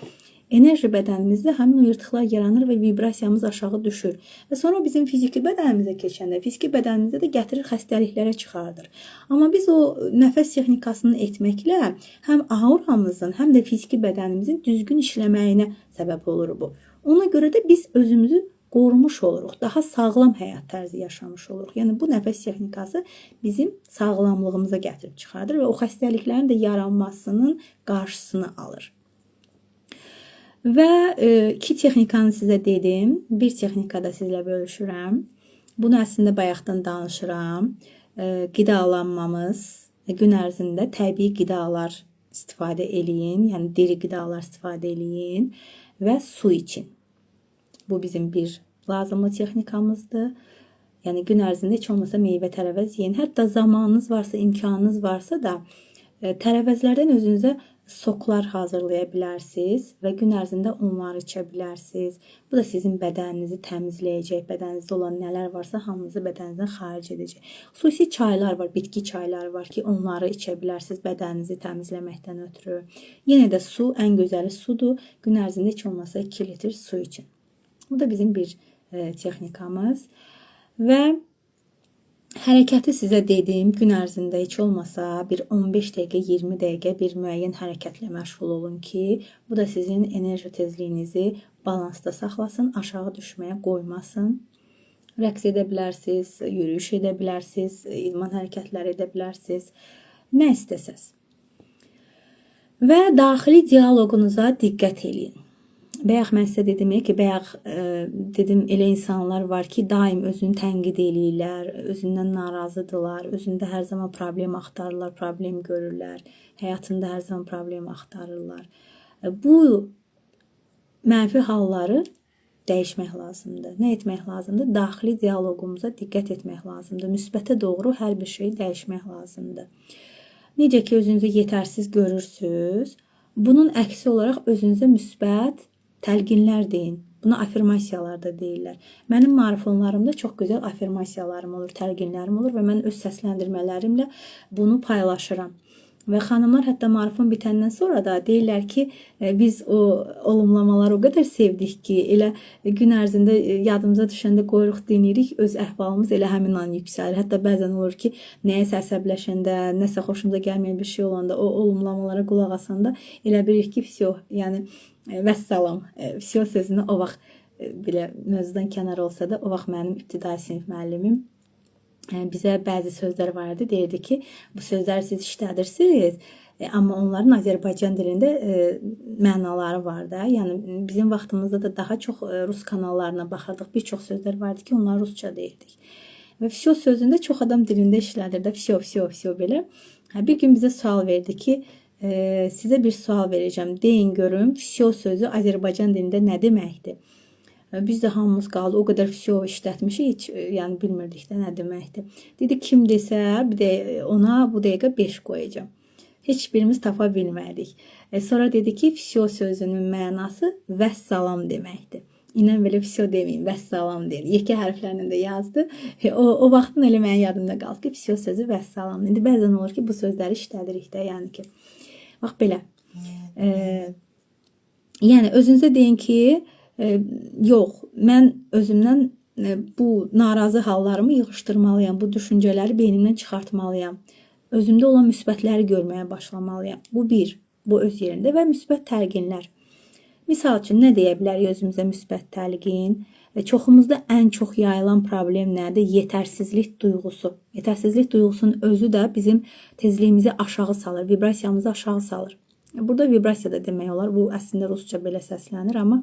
enerji bədənimizdə həmin o yırtıqlar yaranır və vibrasiyamız aşağı düşür. Və sonra bizim fiziki bədənimizə keçəndə, fiziki bədənimizdə də gətirir xəstəliklərə çıxardır. Amma biz o nəfəs texnikasını etməklə həm auramızın, həm də fiziki bədənimizin düzgün işləməyinə səbəb olur bu. Ona görə də biz özümüzü qorumuş oluruq, daha sağlam həyat tərzi yaşamış oluruq. Yəni bu nəfəs texnikası bizim sağlamlığımıza gətirib çıxardır və o xəstəliklərin də yaranmasının qarşısını alır. Və 2 texnikanı sizə dedim, bir texnikada sizlə bölüşürəm. Bunu əslində bayaqdan danışıram. Qidalanmamız, gün ərzində təbii qidalar istifadə eləyin, yəni diri qidalar istifadə eləyin və su için. Bu bizim bir lazımlı texnikamızdır. Yəni gün ərzində heç olmasa meyvə tərəvəz yeyin. Hətta zamanınız varsa, imkanınız varsa da tərəvəzlərdən özünüzə soklar hazırlaya bilərsiniz və gün ərzində onları içə bilərsiniz. Bu da sizin bədəninizi təmizləyəcək, bədəninizdə olan nələr varsa hamınızı bədəninizdən xaric edəcək. Xüsusi çaylar var, bitki çayları var ki, onları içə bilərsiniz bədəninizi təmizləməkdən ötürü. Yenə də su, ən gözəli sudur. Gün ərzində heç olmasa 2 litr su için. Bu da bizim bir texnikamız. Və hərəkəti sizə dedim, gün ərzində heç olmasa bir 15 dəqiqə, 20 dəqiqə bir müəyyən hərəkətlə məşğul olun ki, bu da sizin enerji tezliyinizi balansda saxlasın, aşağı düşməyə qoymasın. Rəqs edə bilərsiniz, yürüyüş edə bilərsiniz, idman hərəkətləri edə bilərsiniz, nə istəsəz. Və daxili dialoqunuza diqqət edin. Bayaq mən sizə dedim ki, dedim elə insanlar var ki, daim özünü tənqid eləyirlər, özündən narazıdırlar, özündə hər zaman problem axtarırlar, problem görürlər, həyatında hər zaman problem axtarırlar. Bu mənfi halları dəyişmək lazımdır. Nə etmək lazımdır? Daxili dialoqumuza diqqət etmək lazımdır. Müsbətə doğru hər bir şeyi dəyişmək lazımdır. Necə ki, özünüzü yetərsiz görürsünüz, bunun əksi olaraq özünüzə müsbət təlqinlər deyin. Buna afirmasiyalar da deyirlər. Mənim marafonlarımda çox gözəl afirmasiyalarım olur, təlqinlərim olur və mən öz səsləndirmələrimlə bunu paylaşıram. Və xanımlar hətta marafon bitəndən sonra da deyirlər ki, biz o olumlamaları o qədər sevdik ki, elə gün ərzində yadımıza düşəndə qoyuruq, deyirik, öz əhvalımız elə həmin an yüksəlir. Hətta bəzən olur ki, nəyəsə əsəbləşəndə, nəsə xoşumuza gəlməyən bir şey olanda, o olumlamalara qulaq asanda elə bilir ki, vəsyo, yəni vəssalam, vəsyo sözünü o vaxt belə mövzudan kənar olsa da, o vaxt mənim ibtidai sinif müəllimim bizə bəzi sözlər var idi. Deyirdi ki, bu sözləri siz işlədirsiniz, amma onların Azərbaycan dilində mənaları var da. Yəni bizim vaxtımızda da daha çox rus kanallarına baxırdıq. Bir çox sözlər vardı ki, onlar rusça deyirdik. Və vəsyo sözündə çox adam dilində işlədir də, vəsyo belə. Bir gün bizə sual verdi ki, sizə bir sual verəcəm. Deyin görüm, vəsyo sözü Azərbaycan dilində nə deməkdir? Biz də hamımız qaldı, o qədər vəsyo işlətmişik, heç yəni bilmirdik də nə deməkdir. Dedi, kim desə, bir də ona bu dəqiqə 5 qoyacağam. Heç birimiz tapa bilmədik. Sonra dedi ki, vəsyo sözünün mənası vəssalam deməkdir. İnən belə vəsyo deməyin, vəssalam deyin. Yekə hərflərlə də yazdı. O vaxtın elə mənim yadımda qaldı ki, vəsyo sözü vəssalam. İndi bəzən olur ki, bu sözləri işlədirik də, yəni ki. Bax belə. Yəni özünüzə deyin ki, yox, mən özümdən bu narazı hallarımı yığışdırmalıyam, bu düşüncələri beynimdən çıxartmalıyam. Özümdə olan müsbətləri görməyə başlamalıyam. Bu bir, bu öz yerində və müsbət təlqinlər. Misal üçün nə deyə bilərik özümüzə müsbət təlqin? Çoxumuzda ən çox yayılan problem nədir? Yetərsizlik duyğusu. Yetərsizlik duyğusunun özü də bizim tezliyimizi aşağı salır, vibrasiyamızı aşağı salır. Burada vibrasiya da demək olar. Bu əslində rusca belə səslənir, amma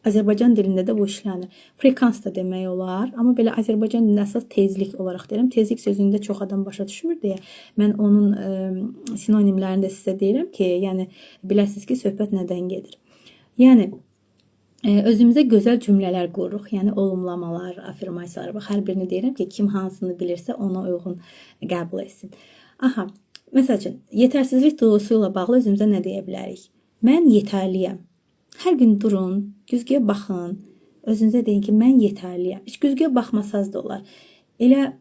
Azərbaycan dilində də bu işlənir. Frekans da demək olar, amma belə Azərbaycan dilində əsas tezlik olaraq deyirəm. Tezlik sözünü də çox adam başa düşmür deyə mən onun sinonimlərini də sizə deyirəm ki, yəni biləsiniz ki, söhbət nədən gedir. Yəni özümüzə gözəl cümlələr qururuq. Yəni olumlamalar, afirmasiyalar. Bax, hər birini deyirəm ki, kim hansını bilirsə ona uyğun qəbul etsin. Aha, məsəl üçün, yetərsizlik duyğusu ilə bağlı özümüzə nə deyə bilərik? Mən yetərliyəm. Hər gün durun, güzgüyə baxın, özünüzə deyin ki, mən yetərliyəm. Heç güzgüyə baxmasaz da olar. Elə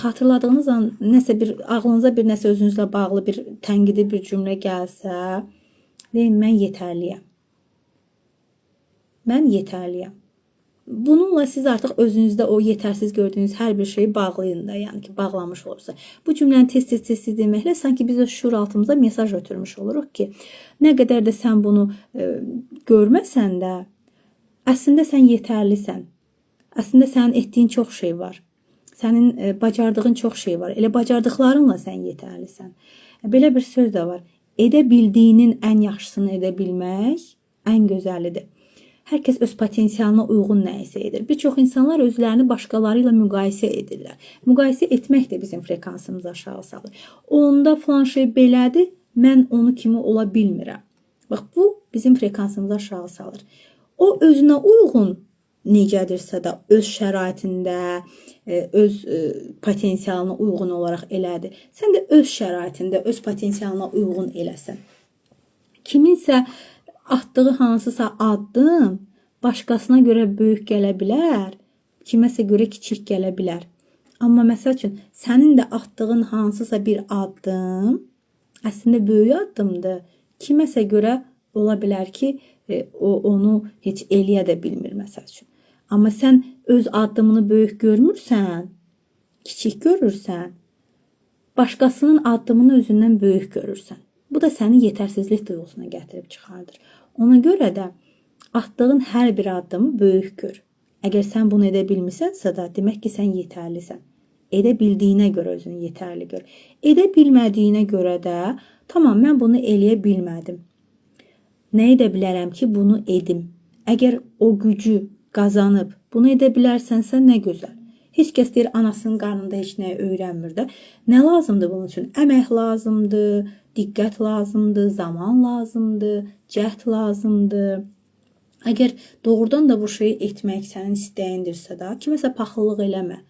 xatırladığınız an nəsə bir, ağlınıza bir nəsə özünüzlə bağlı bir tənqidi bir cümlə gəlsə, deyin, mən yetərliyəm. Mən yetərliyəm. Bununla siz artıq özünüzdə o yetərsiz gördüyünüz hər bir şeyi bağlayın da, yəni ki, bağlamış olursa. Bu cümləni tez-tez deməklə sanki biz o şuur altımıza mesaj ötürmüş oluruq ki, nə qədər də sən bunu görməsən də, əslində sən yetərlisən. Əslində sənin etdiyin çox şey var. Sənin bacardığın çox şey var. Elə bacardıqlarınla sən yetərlisən. Belə bir söz də var. Edə bildiyinin ən yaxşısını edə bilmək ən gözəlidir. Hər kəs öz potensialına uyğun nə isə edir. Bir çox insanlar özlərini başqaları ilə müqayisə edirlər. Müqayisə etmək də bizim frekansımızı aşağı salır. Onda falan şey belədir, mən onu kimi ola bilmirəm. Bax, bu bizim frekansımızı aşağı salır. O özünə uyğun necədirsə də öz şəraitində, öz potensialına uyğun olaraq elədir. Sən də öz şəraitində, öz potensialına uyğun eləsən. Kiminsə atdığı hansısa addım başqasına görə böyük gələ bilər, kiməsə görə kiçik gələ bilər. Amma məsəl üçün, sənin də atdığın hansısa bir addım əslində böyük addımdır. Kiməsə görə ola bilər ki, o onu heç eləyə də bilmir məsəl üçün. Amma sən öz addımını böyük görmürsən, kiçik görürsən, başqasının addımını özündən böyük görürsən. Bu da səni yetərsizlik duyğusuna gətirib çıxardır. Ona görə də atdığın hər bir addımı böyük gör. Əgər sən bunu edə bilmisənsə də, demək ki, sən yetərlisən. Edə bildiyinə görə özünü yetərli gör. Edə bilmədiyinə görə də, tamam, mən bunu eləyə bilmədim. Nə edə bilərəm ki, bunu edim? Əgər o gücü qazanıb, bunu edə bilərsənsə, nə gözəl. Heç kəs deyir, anasının qarnında heç nəyi öyrənmir də. Nə lazımdır bunun üçün? Əmək lazımdır, diqqət lazımdır, zaman lazımdır, cəhd lazımdır. Əgər doğrudan da bu şeyi etmək sənin istəyindirsə də, kiməsə paxıllıq eləmə.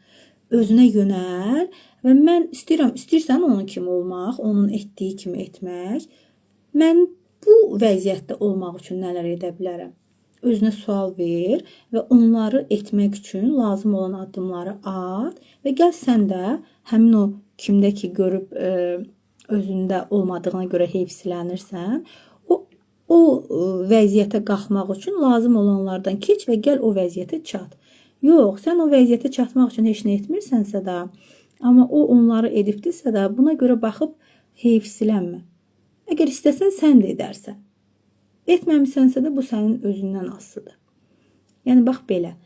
Özünə yönəl və mən istəyirsən onun kimi olmaq, onun etdiyi kimi etmək. Mən bu vəziyyətdə olmaq üçün nələr edə bilərəm? Özünə sual ver və onları etmək üçün lazım olan addımları at və gəl sən də həmin o kimdə ki görüb özündə olmadığına görə heyfsilənirsən, o vəziyyətə qalxmaq üçün lazım olanlardan keç və gəl o vəziyyətə çat. Yox, sən o vəziyyətə çatmaq üçün heç nə etmirsənsə də, amma o onları edibdirsə də, buna görə baxıb heyfsilənmə. Əgər istəsən, sən də edərsən. Etməmisənsə də bu sənin özündən asılıdır. Yəni, bax belə,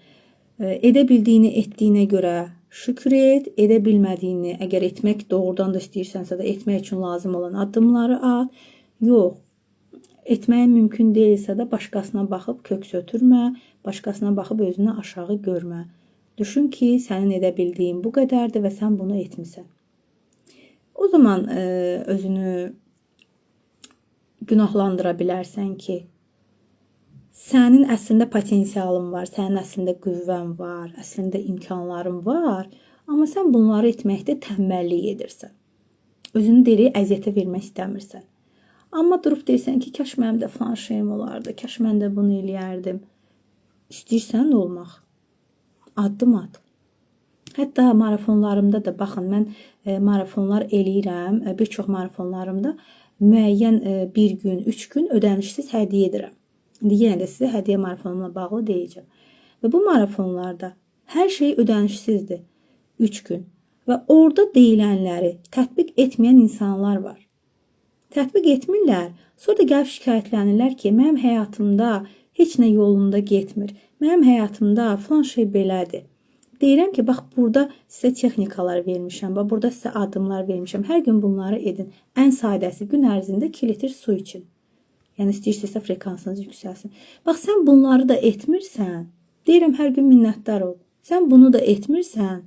edə bildiyini etdiyinə görə şükür et, edə bilmədiyini, əgər etmək doğrudan da istəyirsənsə də etmək üçün lazım olan addımları at. Yox, etməyin mümkün deyilsə də başqasına baxıb köks ötürmə, başqasına baxıb özünü aşağı görmə. Düşün ki, sənin edə bildiyin bu qədərdir və sən bunu etmisən. O zaman özünü günahlandıra bilərsən ki, sənin əslində potensialın var, sənin əslində qüvvən var, əslində imkanların var, amma sən bunları etməkdə tənbəllik edirsən. Özünü diri əziyyətə vermək istəmirsən. Amma durub deyirsən ki, kaş mənim də falan şeyim olardı, kaş mən də bunu eləyərdim. İstəyirsən olmaq, addım at. Hətta marafonlarımda da, baxın, mən marafonlar eləyirəm, bir çox marafonlarımda müəyyən bir gün, 3 gün ödənişsiz hədiyyə edirəm. İndi yenə də sizə hədiyyə marafonumla bağlı deyəcəm. Və bu marafonlarda hər şey ödənişsizdir. 3 gün. Və orada deyilənləri tətbiq etməyən insanlar var. Tətbiq etmirlər. Sonra da gəlib şikayətlənirlər ki, mənim həyatımda heç nə yolunda getmir. Mənim həyatımda falan şey belədir. Deyirəm ki, bax burada sizə texnikalar vermişəm, bax burada sizə addımlar vermişəm. Hər gün bunları edin. Ən sadəsi gün ərzində 2 litr su için. Yəni istəyirsinizsə frekansınız yüksəlsin. Bax sən bunları da etmirsən. Deyirəm hər gün minnətdar ol. Sən bunu da etmirsən.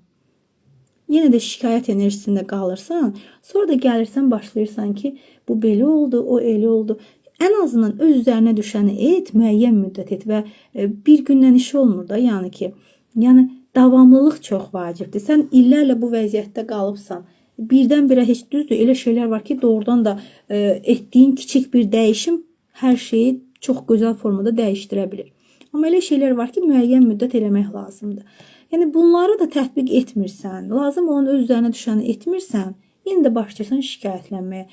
Yenə də şikayət enerjisində qalırsan. Sonra da gəlirsən başlayırsan ki, bu belə oldu, o elə oldu. Ən azından öz üzərinə düşəni et, müəyyən müddət et və bir gündən iş olmur da, yəni ki, davamlılıq çox vacibdir. Sən illərlə bu vəziyyətdə qalıbsan. Birdən-birə heç düzdür, elə şeylər var ki, doğrudan da etdiyin kiçik bir dəyişim hər şeyi çox gözəl formada dəyişdirə bilir. Amma elə şeylər var ki, müəyyən müddət eləmək lazımdır. Yəni bunları da tətbiq etmirsən, lazım olan öz üzərinə düşəni etmirsən, yenə də başlayırsan şikayətlənməyə.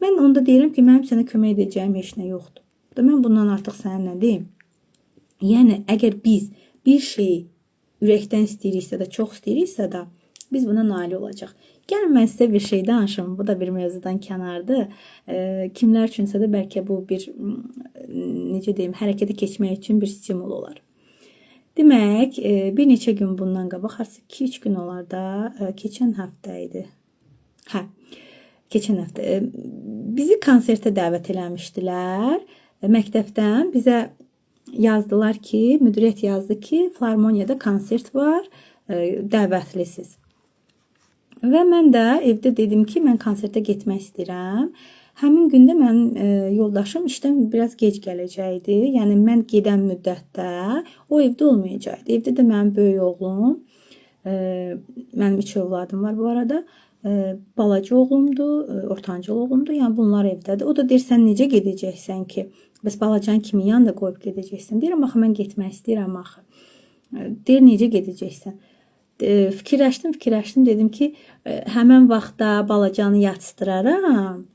Mən onda deyirəm ki, mənim sənə kömək edəcəyim heç nə yoxdur. Mən bundan artıq sənə nə deyim? Yəni əgər biz bir şeyi ürəkdən istəyiriksə də, çox istəyiriksə də, biz buna nail olacaq. Gəlin mən sizə bir şey danışım. Bu da bir mövzudan kənardır. Kimlər üçünsə də bəlkə bu bir, necə deyim, hərəkətə keçmək üçün bir stimul olar. Demək, bir neçə gün bundan qabaq, artıq 2-3 gün olar da, keçən həftə idi. Keçən həftə bizi konsertə dəvət eləmişdilər. Məktəbdən bizə yazdılar ki, müdiriyyət yazdı ki, Filarmoniyada konsert var, dəvətlisiz. Və mən də evdə dedim ki, mən konsertə getmək istəyirəm. Həmin gündə mənim yoldaşım işdən biraz gec gələcəkdi. Yəni mən gedən müddətdə o evdə olmayacaqdı. Evdə də mənim böyük oğlum, mənim 3 övladım var bu arada. Balaca oğlumdur, ortancıl oğlumdur. Yəni bunlar evdədir. O da deyir, sən necə gedəcəksən ki? Bəs balacan kimi yanında qoyub gedəcəksən? Deyirəm, axı mən getmək istəyirəm axı. Deyir, necə gedəcəksən? Fikirləşdim, dedim ki, həmən vaxtda balacanı yatstıraram.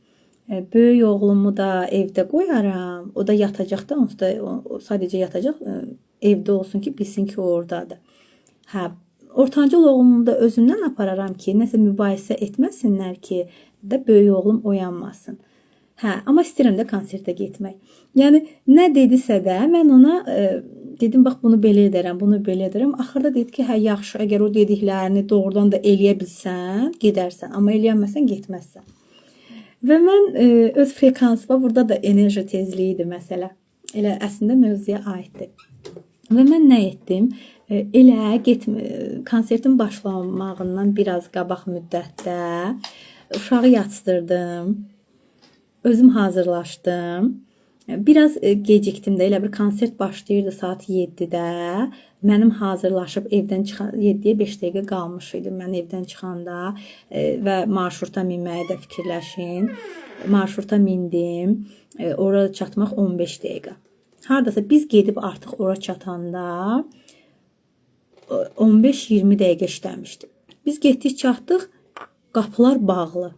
Böyük oğlumu da evdə qoyaram. O da yatacaq da, o sadəcə yatacaq, evdə olsun ki, bilsin ki, o oradadır. Ortancıl oğlumu da özümdən apararam ki, nəsə mübahisə etməsinlər ki, də böyük oğlum oyanmasın. Amma istəyirəm də konsertə getmək. Yəni, nə dedisə də, mən ona dedim, bax, bunu belə edərəm, bunu belə edərəm. Axırda dedi ki, yaxşı, əgər o dediklərini doğrudan da eləyə bilsən, gedərsən. Amma eləyənməsən, getməzsən. Və mən öz frekansıma, burada da enerji tezliyi idi məsələ. Elə əslində mövzuya aiddir. Və mən nə etdim? Elə konsertin başlamağından biraz qabaq müddətdə uşağı yatzdırdım. Özüm hazırlaşdım. Biraz gecikdim də, elə bir konsert başlayırdı saat 7-də. Mənim hazırlaşıb evdən çıxan 7-yə 5 dəqiqə qalmış idi mən evdən çıxanda və marşruta minməyə də fikirləşin. Marşruta mindim. Ora çatmaq 15 dəqiqə. Hardasa biz gedib artıq ora çatanda 15-20 dəqiqə işləmişdi. Biz getdik, çatdıq, qapılar bağlı.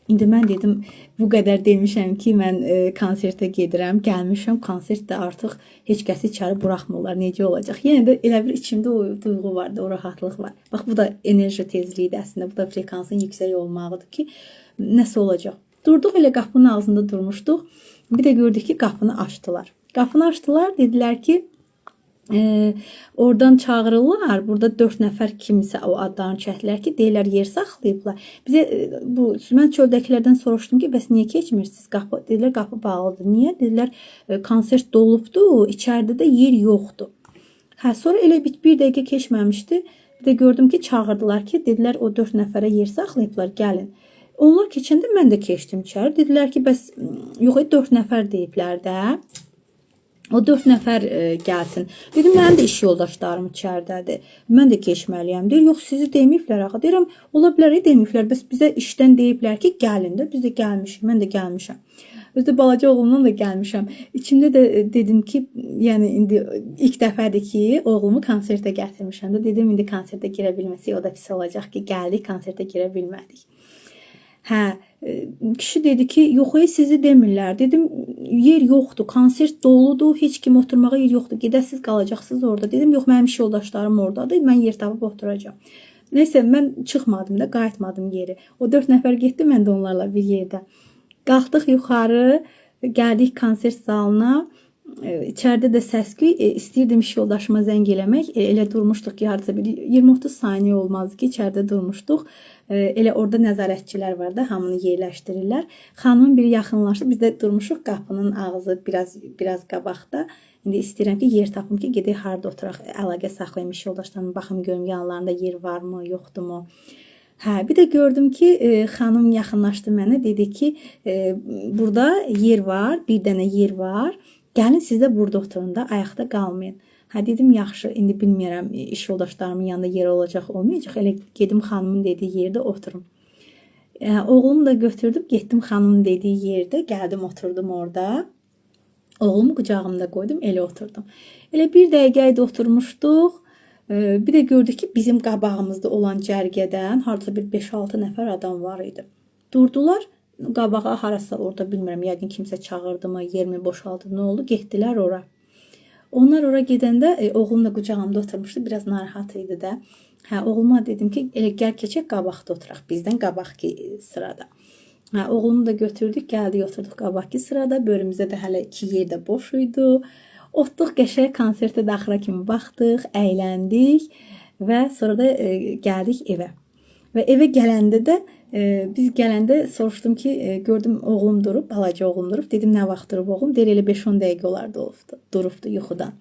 İndi mən dedim, bu qədər demişəm ki, mən konsertə gedirəm, gəlmişəm, konsertdə artıq heç kəsi içəri buraxmırlar, necə olacaq? Yenə də elə bir içimdə o duyğu vardı, o rahatlıq var. Bax, bu da enerji tezliyidir əslində, bu da frekansın yüksək olmağıdır ki, nəsə olacaq. Durduq, elə qapının ağzında durmuşduq, bir də gördük ki, qapını açdılar. Qapını açdılar, dedilər ki, oradan çağırırlar. Burada 4 nəfər kimsə o adlarını çəkdilər ki, deyirlər yer saxlayıblar. Bizə mən çöldəkilərdən soruşdum ki, bəs niyə keçmirsiniz? Dedilər qapı bağlıdır. Niyə? Dedilər konsert dolubdu, içəridə də yer yoxdur. Sonra elə bir dəqiqə keçməmişdi. Bir də gördüm ki, çağırdılar ki, dedilər o 4 nəfərə yer saxlayıblar, gəlin. Onlar keçəndə mən də keçdim içəri. Dedilər ki, bəs yox, 4 nəfər deyiblər də. O 4 nəfər gəlsin. Dedim, mənim də iş yoldaşlarım içəridədir. Mən də keçməliyəm. Deyir, yox, sizi deməyiblər axı. Deyirəm, ola bilər, deməyiblər. Bəs bizə işdən deyiblər ki, gəlin də. Biz də gəlmişik, mən də gəlmişəm. Özdə balaca oğlumdan da gəlmişəm. İçimdə də dedim ki, yəni indi ilk dəfədir ki, oğlumu konsertə gətirmişəm. Dedim, indi konsertə girə bilməsək, o da pis olacaq ki, gəldik, konsertə girə bilmədik. Kişi dedi ki, yox, sizi demirlər. Dedim, yer yoxdur, konsert doludur, heç kim oturmağa yer yoxdur, gedəsiz qalacaqsınız orada. Dedim, yox, mənim iş yoldaşlarım oradadır, mən yer tapıb oturacağam. Neysə, mən çıxmadım da, qayıtmadım yeri. O 4 nəfər getdi, mən də onlarla bir yerdə. Qalxdıq yuxarı, gəldik konsert zalına. İçəridə də səs-küy, istəyirdim iş yoldaşıma zəng eləmək. Elə durmuşduq ki, hardasa bir 20-30 saniyə olmazdı ki, içəridə durmuşduq. Elə orada nəzarətçilər var da, hamını yerləşdirirlər. Xanımın biri yaxınlaşdı. Biz də durmuşuq qapının ağzı biraz qabaqda. İndi istəyirəm ki, yer tapım ki, gedək harda oturaq, əlaqə saxlayım iş yoldaşlarımla, baxım görüm yanlarında yer varmı, yoxdurmu? Hə, bir də gördüm ki, xanım yaxınlaşdı mənə, dedi ki, burada yer var, bir dənə yer var. Gəlin siz də burada oturun da, ayaqda qalmayın. Hə, dedim, yaxşı, indi bilmirəm, iş yoldaşlarımın yanında yer olacaq, olmayacaq. Elə gedim xanımın dediyi yerdə oturum. Oğlumu da götürdüm, getdim xanımın dediyi yerdə, gəldim, oturdum orada. Oğlumu qucağımda qoydum, elə oturdum. Elə bir dəqiqə oturmuşduq. Bir də gördük ki, bizim qabağımızda olan cərgədən hardasa bir 5-6 nəfər adam var idi. Durdular. Qabağa harasa orada bilmirəm, yəqin kimsə çağırdı mı, yermi boşaldı, nə oldu? Getdilər ora. Onlar ora gedəndə oğlum da qucağımda oturmuşdu, biraz narahat idi də. Hə, oğluma dedim ki, elə gəl keçək qabaqda oturaq, bizdən qabaqki sırada. Hə, oğlumu da götürdük, gəldik, oturduq qabaqki sırada. Bölümümüzdə də hələ 2 yer də boş idi. Otduq, qəşəng konsertə də axıra kimi baxdıq, əyləndik və sonra da gəldik evə. Və evə gələndə də biz gələndə soruşdum ki, gördüm oğlum durub, balaca oğlum durub. Dedim, nə vaxt durub oğlum? Deyir, elə 5-10 dəqiqə olardı durubdu yuxudan.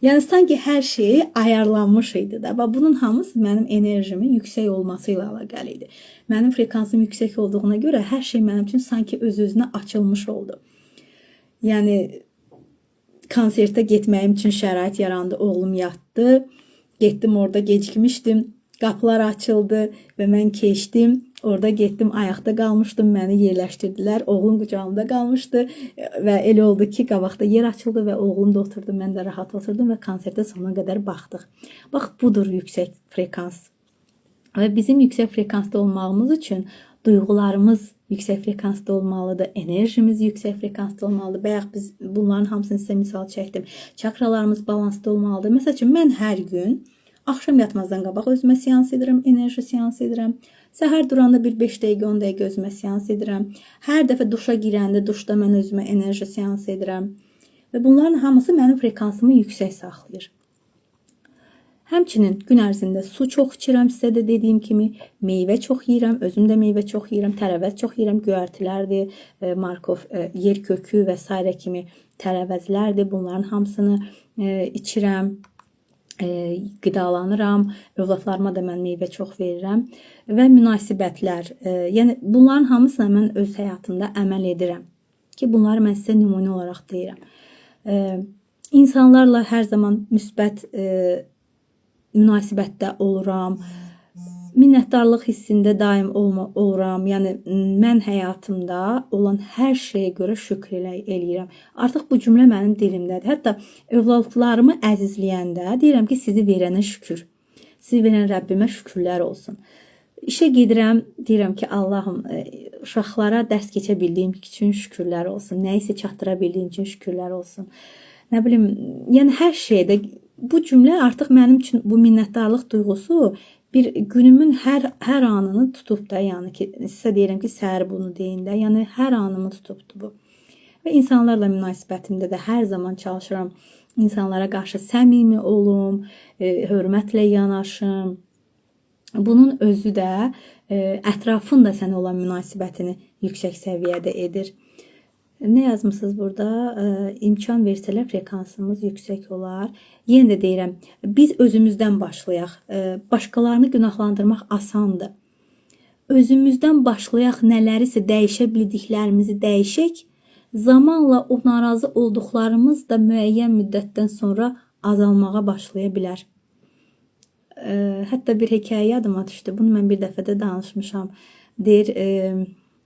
Yəni sanki hər şey ayarlanmış idi da. Və bunun hamısı mənim enerjimin yüksək olması ilə əlaqəli idi. Mənim frekansım yüksək olduğuna görə hər şey mənim üçün sanki öz-özünə açılmış oldu. Yəni konsertə getməyim üçün şərait yarandı. Oğlum yatdı. Getdim, orada gecikmişdim. Qapılar açıldı və mən keçdim. Orada getdim, ayaqda qalmışdım, məni yerləşdirdilər. Oğlum qucağımda qalmışdı və elə oldu ki, qabaqda yer açıldı və oğlum da oturdu, mən də rahat oturdum və konsertə sonuna qədər baxdıq. Bax, budur yüksək frekans. Və bizim yüksək frekansda olmağımız üçün duyğularımız yüksək frekansda olmalıdır, enerjimiz yüksək frekansda olmalıdır. Bayaq biz bunların hamısını sizə misal çəkdim. Çakralarımız balansda olmalıdır. Məsəl üçün, mən hər gün axşam yatmazdan qabaq özümə seans edirəm, enerji seans edirəm. Səhər duranda bir 5 dəqiqə, 10 dəqiqə özümə seans edirəm. Hər dəfə duşa girəndə, duşda mən özümə enerji seans edirəm. Və bunların hamısı mənim frekansımı yüksək saxlayır. Həmçinin gün ərzində su çox içirəm, sizə də dediyim kimi, meyvə çox yeyirəm, özüm də meyvə çox yeyirəm, tərəvəz çox yeyirəm, göyərtilərdir, markov, yer kökü və s. kimi tərəvəzlərdir. Bunların hamısını içirəm. Qidalanıram, övladlarıma da mən meyvə çox verirəm və münasibətlər, yəni bunların hamısına mən öz həyatımda əməl edirəm ki, bunları mən sizə nümunə olaraq deyirəm. İnsanlarla hər zaman müsbət münasibətdə oluram, minnətdarlıq hissində daim oluram. Yəni mən həyatımda olan hər şeyə görə şükür eləyirəm. Artıq bu cümlə mənim dilimdədir. Hətta övladlarımı əzizləyəndə deyirəm ki, sizi verənə şükür. Sizi verən Rəbbimə şükürlər olsun. İşə gedirəm, deyirəm ki, Allahım, uşaqlara dərs keçə bildiyim üçün şükürlər olsun. Nəyisə çatdıra bildiyim üçün şükürlər olsun. Nə bilim, yəni hər şeydə bu cümlə artıq mənim üçün bu minnətdarlıq duyğusu bir günümün hər anını tutub da, yəni ki, sizə deyirəm ki, səhər bunu deyin də, yəni hər anımı tutubdu bu. Və insanlarla münasibətimdə də hər zaman çalışıram, insanlara qarşı səmimi olum, hörmətlə yanaşım. Bunun özü də ətrafın da sənə olan münasibətini yüksək səviyyədə edir. Nə yazmışsınız burada? İmkan versələr frekansımız yüksək olar. Yenə də deyirəm, biz özümüzdən başlayaq. Başqalarını günahlandırmaq asandır. Özümüzdən başlayaq, nələrisə dəyişə bildiklərimizi dəyişək. Zamanla o narazı olduqlarımız da müəyyən müddətdən sonra azalmağa başlaya bilər. Hətta bir hekayə yadıma düşdü. Bunu mən bir dəfə də danışmışam. Deyir,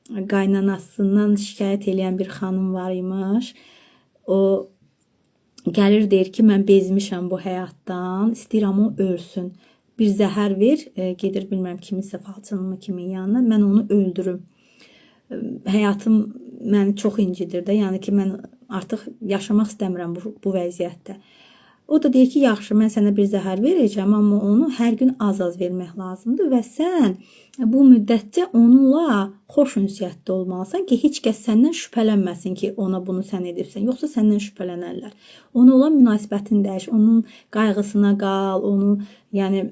qaynanasından şikayət eləyən bir xanım var imiş. O gəlir deyir ki, mən bezmişəm bu həyatdan, istəyirəm o ölsün. Bir zəhər ver, gedir bilmirəm kiminsə falçınımı kimin yanına, mən onu öldürüm. Həyatım məni çox incidir də, yəni ki, mən artıq yaşamaq istəmirəm bu vəziyyətdə. O da deyir ki, yaxşı, mən sənə bir zəhər verəcəm, amma onu hər gün az-az vermək lazımdır və sən bu müddətcə onunla xoş ünsiyyətdə olmalısan ki, heç kəs səndən şübhələnməsin ki, ona bunu sən edibsən, yoxsa səndən şübhələnərlər. Ona olan münasibətini dəyiş, onun qayğısına qal, onu, yəni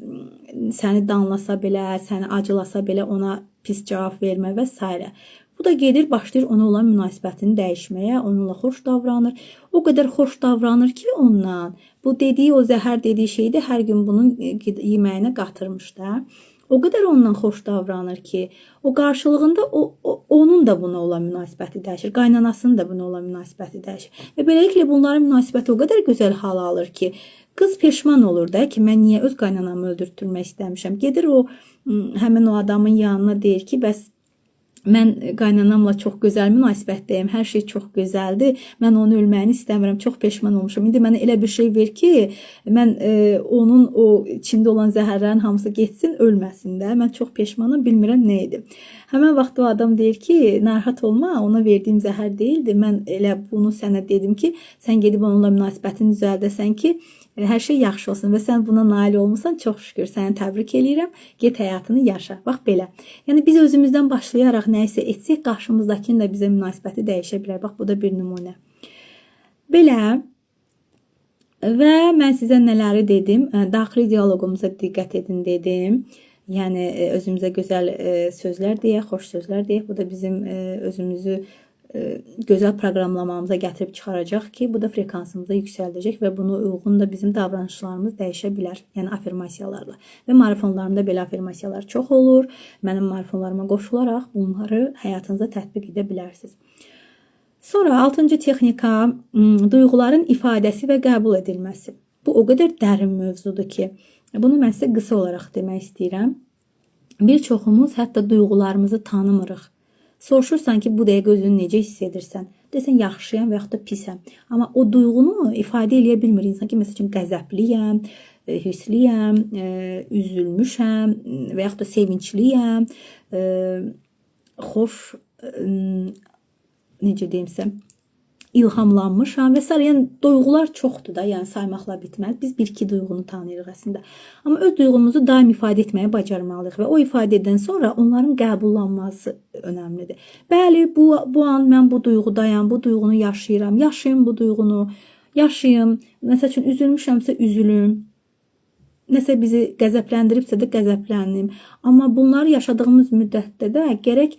səni danlasa belə, səni acılasa belə ona pis cavab vermə və s. Bu da gedir, başlayır ona olan münasibətini dəyişməyə, onunla xoş davranır. O qədər xoş davranır ki, ondan bu dediyi, o zəhər dediyi şeyi də hər gün bunun yeməyinə qatırmış da. O qədər ondan xoş davranır ki, o qarşılığında onun da buna olan münasibəti dəyişir. Qaynanasının da buna olan münasibəti dəyişir. Və beləliklə bunların münasibəti o qədər gözəl hal alır ki, qız peşman olur da ki, mən niyə öz qaynanamı öldürtdürmək istəmişəm. Gedir o həmin o adamın yanına deyir ki, bəs mən qaynanamla çox gözəl münasibətdəyim, hər şey çox gözəldir, mən onun ölməyini istəmirəm, çox peşman olmuşam. İndi mənə elə bir şey ver ki, mən onun o içində olan zəhərlərin hamısı getsin, ölməsin də. Mən çox peşmanam, bilmirəm nə edim. Həmən vaxt o adam deyir ki, narahat olma, ona verdiyim zəhər deyildi. Mən elə bunu sənə dedim ki, sən gedib onunla münasibətini düzəldəsən ki, hər şey yaxşı olsun və sən buna nail olmusan, çox şükür, səni təbrik eləyirəm, get həyatını yaşa. Bax belə. Yəni biz özümüzdən başlayaraq nə isə etsək, qarşımızdakının da bizə münasibəti dəyişə bilər. Bax bu da bir nümunə. Belə və mən sizə nələri dedim? Daxili dialoqumuza diqqət edin dedim. Yəni özümüzə gözəl sözlər deyək, xoş sözlər deyək. Bu da bizim özümüzü gözəl proqramlamamıza gətirib çıxaracaq ki, bu da frekansımızı yüksəldəcək və buna uyğun da bizim davranışlarımız dəyişə bilər. Yəni afirmasiyalarla. Və marafonlarımda belə afirmasiyalar çox olur. Mənim marafonlarıma qoşularaq bunları həyatınıza tətbiq edə bilərsiniz. Sonra 6-cı texnika duyğuların ifadəsi və qəbul edilməsi. Bu o qədər dərin mövzudur ki, bunu mən sizə qısa olaraq demək istəyirəm. Bir çoxumuz hətta duyğularımızı tanımırıq. Soruşursan ki, bu dəqiqə özünü necə hiss edirsən? Desən, yaxşıyam və yaxud da pisəm. Amma o duyğunu ifadə edə bilmir insan ki, məsəl üçün qəzəbliyəm, hirsliyəm, üzülmüşəm və yaxud da sevincliyəm, xoş, necə deyimsə, ilhamlanmışam və s. Yəni duyğular çoxdur da, yəni saymaqla bitməz. Biz bir-iki duyğunu tanıyırıq əslində. Amma öz duyğumuzu daim ifadə etməyə bacarmalıyıq və o ifadədən sonra onların qəbullanması önəmlidir. Bəli, bu an mən bu duyğudayam, bu duyğunu yaşayıram, yaşayım bu duyğunu, yaşayım. Məsəl üçün üzülmüşəmsə üzülüm. Nəsə bizi qəzəbləndiribsə də qəzəblənim. Amma bunları yaşadığımız müddətdə də gərək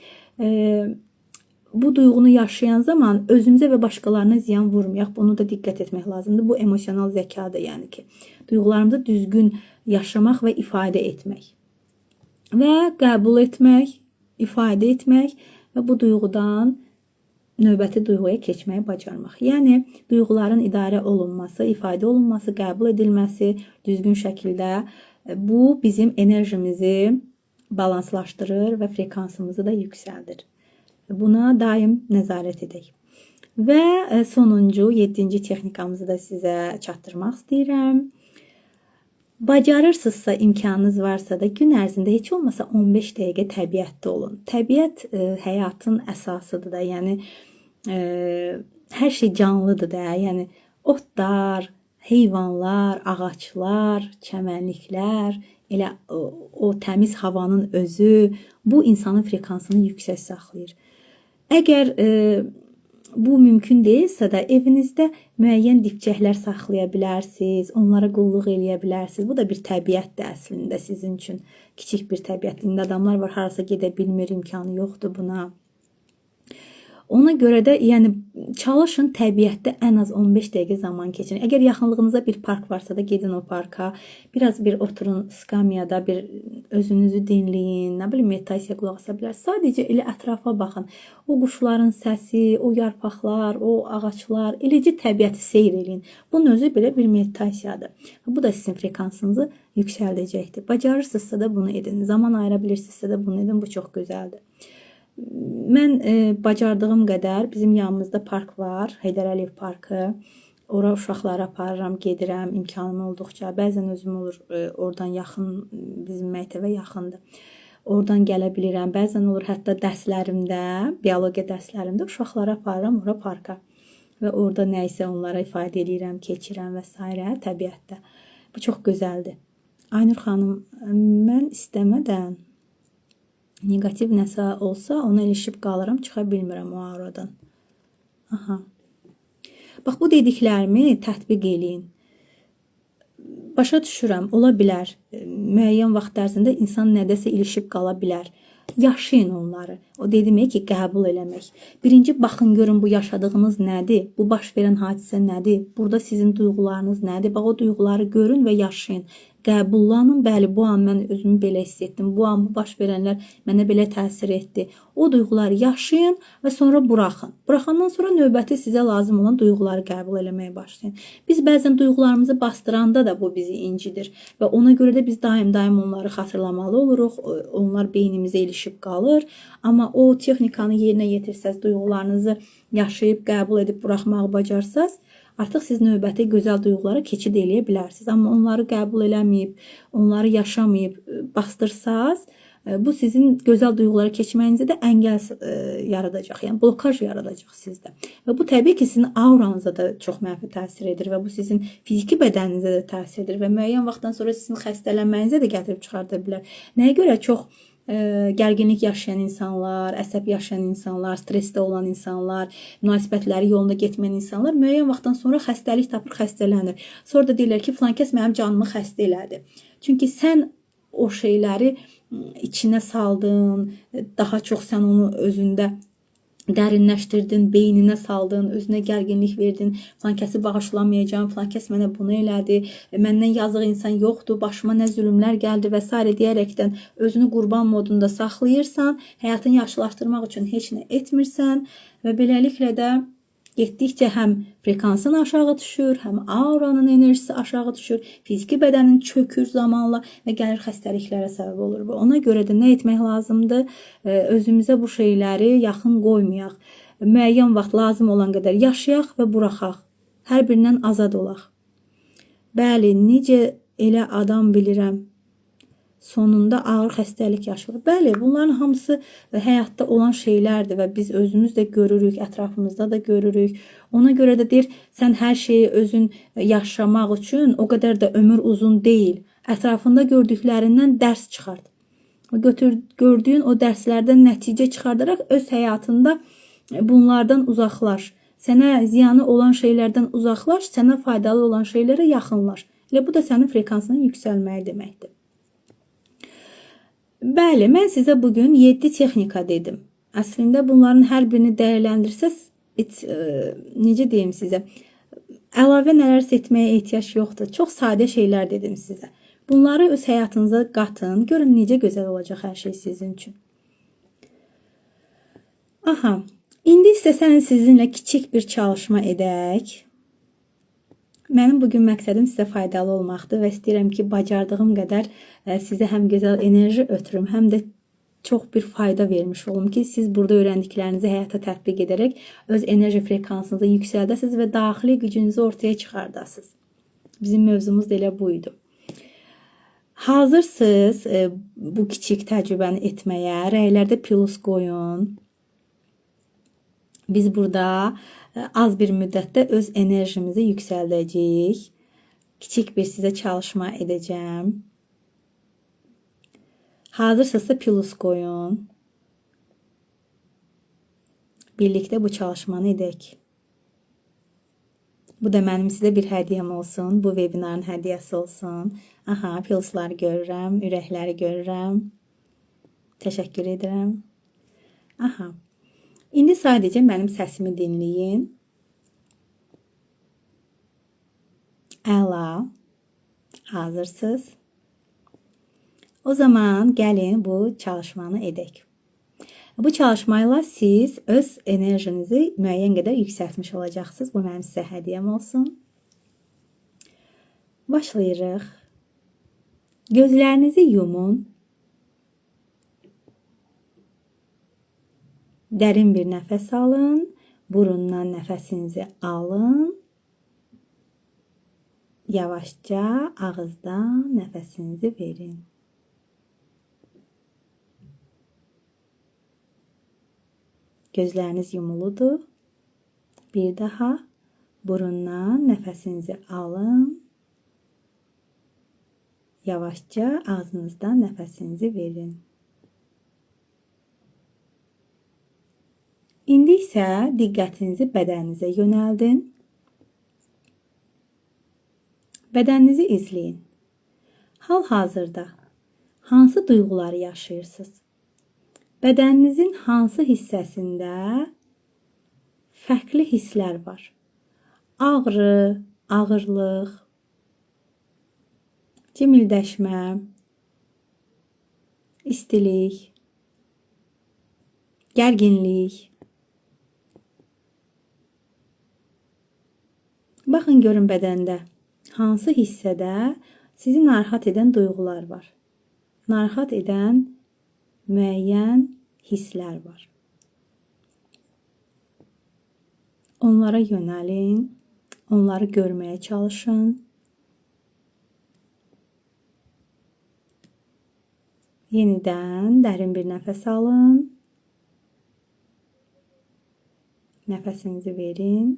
bu duyğunu yaşayan zaman özümüzə və başqalarına ziyan vurmayaq. Bunu da diqqət etmək lazımdır. Bu emosional zəkadır, yəni ki, duyğularımızı düzgün yaşamaq və ifadə etmək. Və qəbul etmək, ifadə etmək və bu duyğudan növbəti duyğuya keçməyi bacarmaq. Yəni, duyğuların idarə olunması, ifadə olunması, qəbul edilməsi düzgün şəkildə bu bizim enerjimizi balanslaşdırır və frekansımızı da yüksəldir. Buna daim nəzarət edək. Və sonuncu, 7-ci texnikamızı da sizə çatdırmaq istəyirəm. Bacarırsınızsa, imkanınız varsa da gün ərzində heç olmasa 15 dəqiqə təbiətdə olun. Təbiət həyatın əsasıdır da, yəni hər şey canlıdır da, yəni otlar, heyvanlar, ağaclar, çəmənliklər, elə o təmiz havanın özü bu insanın frekansını yüksək saxlayır. Əgər bu mümkün deyilsə də evinizdə müəyyən dibçəklər saxlaya bilərsiniz, onlara qulluq eləyə bilərsiniz. Bu da bir təbiətdir əslində sizin üçün. Kiçik bir təbiət. İndi adamlar var, harasa gedə bilmir, imkanı yoxdur buna. Ona görə də yəni çalışın təbiətdə ən az 15 dəqiqə zaman keçirin. Əgər yaxınlığınızda bir park varsa da gedin o parka. Biraz bir oturun skamyada, bir özünüzü dinləyin. Nə bilim, meditasiya qulaq asa bilərsiniz. Sadəcə elə ətrafa baxın. O quşların səsi, o yarpaqlar, o ağaclar, eləcə təbiəti seyr eləyin. Bunun özü belə bir meditasiyadır. Bu da sizin frekansınızı yüksəldəcəkdir. Bacarırsınızsa da bunu edin. Zaman ayıra bilirsinizsə də bunu edin. Bu çox gözəldir. Mən bacardığım qədər bizim yanımızda park var, Heydər Əliyev parkı. Ora uşaqları aparıram, gedirəm, imkanım olduqca. Bəzən özüm olur, oradan yaxın, bizim məktəbə yaxındır. Oradan gələ bilirəm. Bəzən olur hətta dərslərimdə, biologiya dərslərimdə uşaqları aparıram ora parka. və orada nə isə onlara ifadə edirəm, keçirəm və s. təbiətdə. Bu çox gözəldir. Aynur xanım, mən istəmədən negativ nəsə olsa ona ilişib qalıram, çıxa bilmirəm o auradan. Aha. Bax, bu dediklərimi tətbiq eləyin. Başa düşürəm, ola bilər. Müəyyən vaxt ərzində insan nədəsə ilişib qala bilər. Yaşayın onları. O dedim ki, qəbul eləmək. Birinci baxın, görün bu yaşadığınız nədir? Bu baş verən hadisə nədir? Burada sizin duyğularınız nədir? Bax, o duyğuları görün və yaşayın. Qəbullanın, bəli, bu an mən özümü belə hiss etdim. Bu an bu baş verənlər mənə belə təsir etdi. O duyğuları yaşayın və sonra buraxın. Buraxandan sonra növbəti sizə lazım olan duyğuları qəbul eləməyə başlayın. Biz bəzən duyğularımızı bastıranda da bu bizi incidir və ona görə də biz daim onları xatırlamalı oluruq. Onlar beynimizə ilişib qalır. Amma o texnikanı yerinə yetirsəz, duyğularınızı yaşayıb, qəbul edib buraxmağı bacarsaz, artıq siz növbəti gözəl duyğulara keçid eləyə bilərsiniz. Amma onları qəbul eləməyib, onları yaşamayıb bastırsaz, bu sizin gözəl duyğulara keçməyinizə də əngəl yaradacaq, yəni blokaj yaradacaq sizdə. Və bu təbii ki, sizin auranıza da çox mənfi təsir edir və bu sizin fiziki bədəninizə də təsir edir və müəyyən vaxtdan sonra sizin xəstələnməyinizə də gətirib çıxarda bilər. Nəyə görə çox gərginlik yaşayan insanlar, əsəb yaşayan insanlar, stressdə olan insanlar, münasibətləri yolunda getməyən insanlar müəyyən vaxtdan sonra xəstəlik tapır, xəstələnir. Sonra da deyirlər ki, filan kəs mənim canımı xəstə elədi. Çünki sən o şeyləri içinə saldın, daha çox sən onu özündə dərinləşdirdin, beyninə saldın, özünə gərginlik verdin, filan kəsi bağışlamayacağım, filan kəs mənə bunu elədi, məndən yazıq insan yoxdur, başıma nə zülmlər gəldi və s. deyərəkdən özünü qurban modunda saxlayırsan, həyatını yaxşılaşdırmaq üçün heç nə etmirsən və beləliklə də getdikcə həm frekansın aşağı düşür, həm auranın enerjisi aşağı düşür, fiziki bədənin çökür zamanla və gəlir xəstəliklərə səbəb olur. Ona görə də nə etmək lazımdır? Özümüzə bu şeyləri yaxın qoymayaq. Müəyyən vaxt lazım olan qədər yaşayaq və buraxaq. Hər birindən azad olaq. Bəli, necə elə adam bilirəm, sonunda ağır xəstəlik yaşayır. Bəli, bunların hamısı həyatda olan şeylərdir və biz özümüz də görürük, ətrafımızda da görürük. Ona görə də deyir, sən hər şeyi özün yaşamaq üçün o qədər də ömür uzun deyil. Ətrafında gördüklərindən dərs çıxart. Gördüyün o dərslərdən nəticə çıxardaraq öz həyatında bunlardan uzaqlaş. Sənə ziyanı olan şeylərdən uzaqlaş, sənə faydalı olan şeylərə yaxınlaş. Elə bu da sənin frekansının yüksəlməyi deməkdir. Bəli, mən sizə bugün 7 texnika dedim. Əslində bunların hər birini dəyərləndirsəz, necə deyim sizə, əlavə nələrsə etməyə ehtiyac yoxdur. Çox sadə şeylər dedim sizə. Bunları öz həyatınıza qatın, görün necə gözəl olacaq hər şey sizin üçün. Aha, indi istəsəniz sizinlə kiçik bir çalışma edək. Mənim bugün məqsədim sizə faydalı olmaqdır və istəyirəm ki, bacardığım qədər sizə həm gözəl enerji ötürüm, həm də çox bir fayda vermiş olum ki, siz burada öyrəndiklərinizi həyata tətbiq edərək öz enerji frekansınızı yüksəldəsiniz və daxili gücünüzü ortaya çıxardasınız. Bizim mövzumuz da elə buydu. Hazırsınız bu kiçik təcrübəni etməyə, rəylərdə plus qoyun. Biz burada az bir müddətdə öz enerjimizi yüksəldəcəyik. Kiçik bir sizə çalışma edəcəm. Hazırsınızsa plus qoyun. Birlikdə bu çalışmanı edək. Bu da mənim sizə bir hədiyyəm olsun. Bu webinarın hədiyyəsi olsun. Aha, plusları görürəm, ürəkləri görürəm. Təşəkkür edirəm. Aha. İndi sadəcə mənim səsimi dinləyin. Əla. Hazırsınız. O zaman gəlin bu çalışmanı edək. Bu çalışmayla siz öz enerjinizi müəyyən qədər yüksəltmiş olacaqsınız. Bu mənim sizə hədiyyəm olsun. Başlayırıq. Gözlərinizi yumun. Dərin bir nəfəs alın. Burundan nəfəsinizi alın. Yavaşca ağızdan nəfəsinizi verin. Gözləriniz yumuludur. Bir daha burundan nəfəsinizi alın. Yavaşca ağzınızdan nəfəsinizi verin. İndi isə diqqətinizi bədəninizə yönəldin. Bədəninizi izləyin. Hal-hazırda hansı duyğuları yaşayırsınız? Bədəninizin hansı hissəsində fərqli hisslər var? Ağrı, ağırlıq, cimildəşmə, istilik, gərginlik. Baxın görün bədəndə hansı hissədə sizi narahat edən duyğular var. Narahat edən müəyyən hisslər var. Onlara yönəlin, onları görməyə çalışın. Yenidən dərin bir nəfəs alın. Nəfəsinizi verin.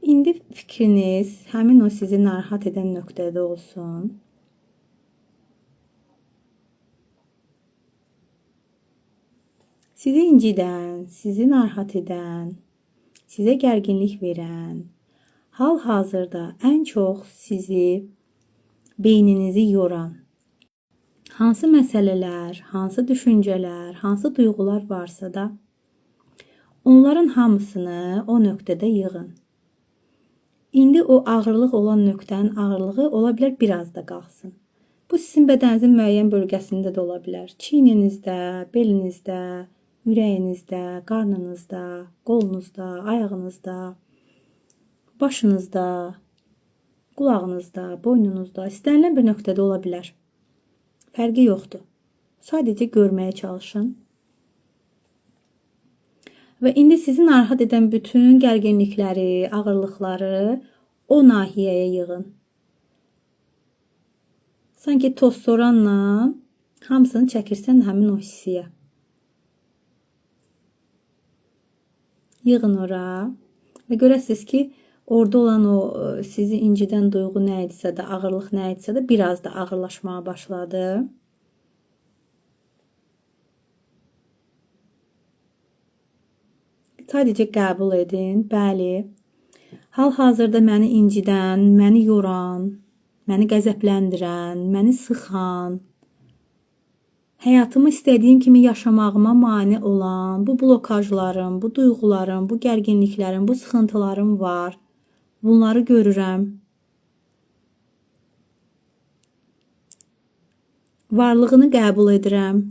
İndi fikriniz həmin o sizi narahat edən nöqtədə olsun. Sizi incidən, sizi narahat edən, sizə gərginlik verən, hal-hazırda ən çox sizi, beyninizi yoran hansı məsələlər, hansı düşüncələr, hansı duyğular varsa da onların hamısını o nöqtədə yığın. İndi o ağırlıq olan nöqtənin ağırlığı ola bilər biraz da qalxsın. Bu sizin bədəninizin müəyyən bölgəsində də ola bilər. Çiyninizdə, belinizdə, ürəyinizdə, qarnınızda, qolunuzda, ayağınızda, başınızda, qulağınızda, boynunuzda, istənilən bir nöqtədə ola bilər. Fərqi yoxdur. Sadəcə görməyə çalışın. Və indi sizi narahat edən bütün gərginlikləri, ağırlıqları o nahiyəyə yığın. Sanki toz soranla hamısını çəkirsən həmin o hissiyə. Yığın ora və görəsiniz ki, orada olan o sizi incidən duyğu nə idisə də, ağırlıq nə idisə də biraz da ağırlaşmaya başladı. Sadəcə qəbul edin. Bəli, hal-hazırda məni incidən, məni yoran, məni qəzəbləndirən, məni sıxan, həyatımı istədiyim kimi yaşamağıma mane olan bu blokajlarım, bu duyğularım, bu gərginliklərim, bu sıxıntılarım var. Bunları görürəm. Varlığını qəbul edirəm.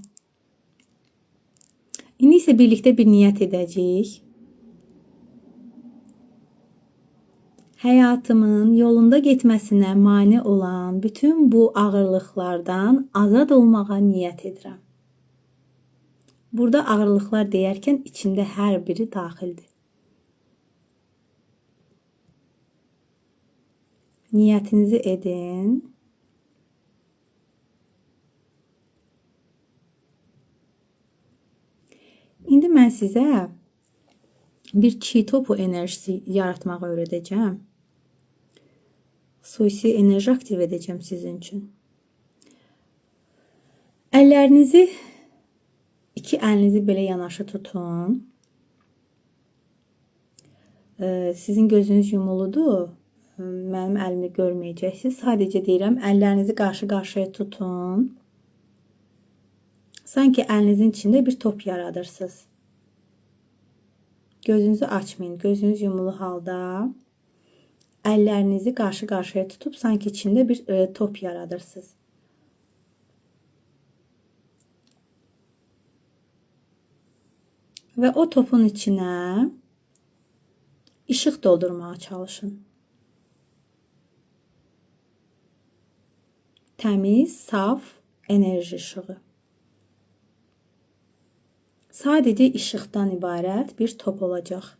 İndi isə birlikdə bir niyyət edəcəyik. Həyatımın yolunda getməsinə mane olan bütün bu ağırlıqlardan azad olmağa niyyət edirəm. Burada ağırlıqlar deyərkən içində hər biri daxildir. Niyyətinizi edin. İndi mən sizə bir çi topu enerjisi yaratmağı öyrədəcəm. Suisi enerji aktiv edəcəm sizin üçün. Əllərinizi, iki əlinizi belə yanaşı tutun. Sizin gözünüz yumuludur. Mənim əlimi görməyəcəksiniz. Sadəcə deyirəm, əllərinizi qarşı-qarşıya tutun. Sanki əlinizin içində bir top yaradırsınız. Gözünüzü açmayın. Gözünüz yumulu halda əllərinizi qarşı-qarşıya tutub sanki içində bir top yaradırsınız. Və o topun içinə işıq doldurmağa çalışın. Təmiz, saf enerji işığı. Sadəcə işıqdan ibarət bir top olacaq.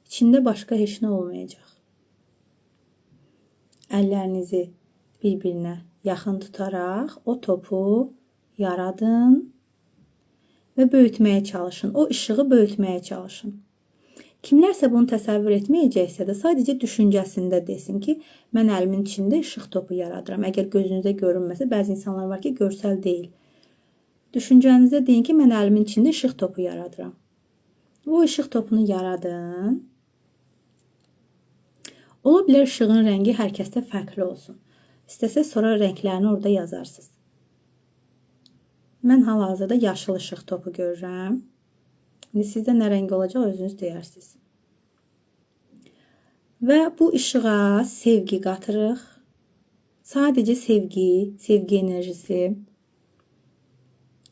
İçində başqa heç nə olmayacaq. Əllərinizi bir-birinə yaxın tutaraq o topu yaradın və böyütməyə çalışın. O işığı böyütməyə çalışın. Kimlərsə bunu təsəvvür etməyəcəksə də sadəcə düşüncəsində desin ki, mən əlimin içində işıq topu yaradıram. Əgər gözünüzə görünməsə, bəzi insanlar var ki, görsəl deyil. Düşüncənizdə deyin ki, mən əlimin içində işıq topu yaradıram. O işıq topunu yaradın. Ola bilər işığın rəngi hər kəsdə fərqli olsun. İstəsəz sonra rənglərini orada yazarsınız. Mən hal-hazırda yaşıl işıq topu görürəm. İndi sizdə nə rəng olacaq özünüz deyərsiniz. Və bu işığa sevgi qatırıq. Sadəcə sevgi, sevgi enerjisi.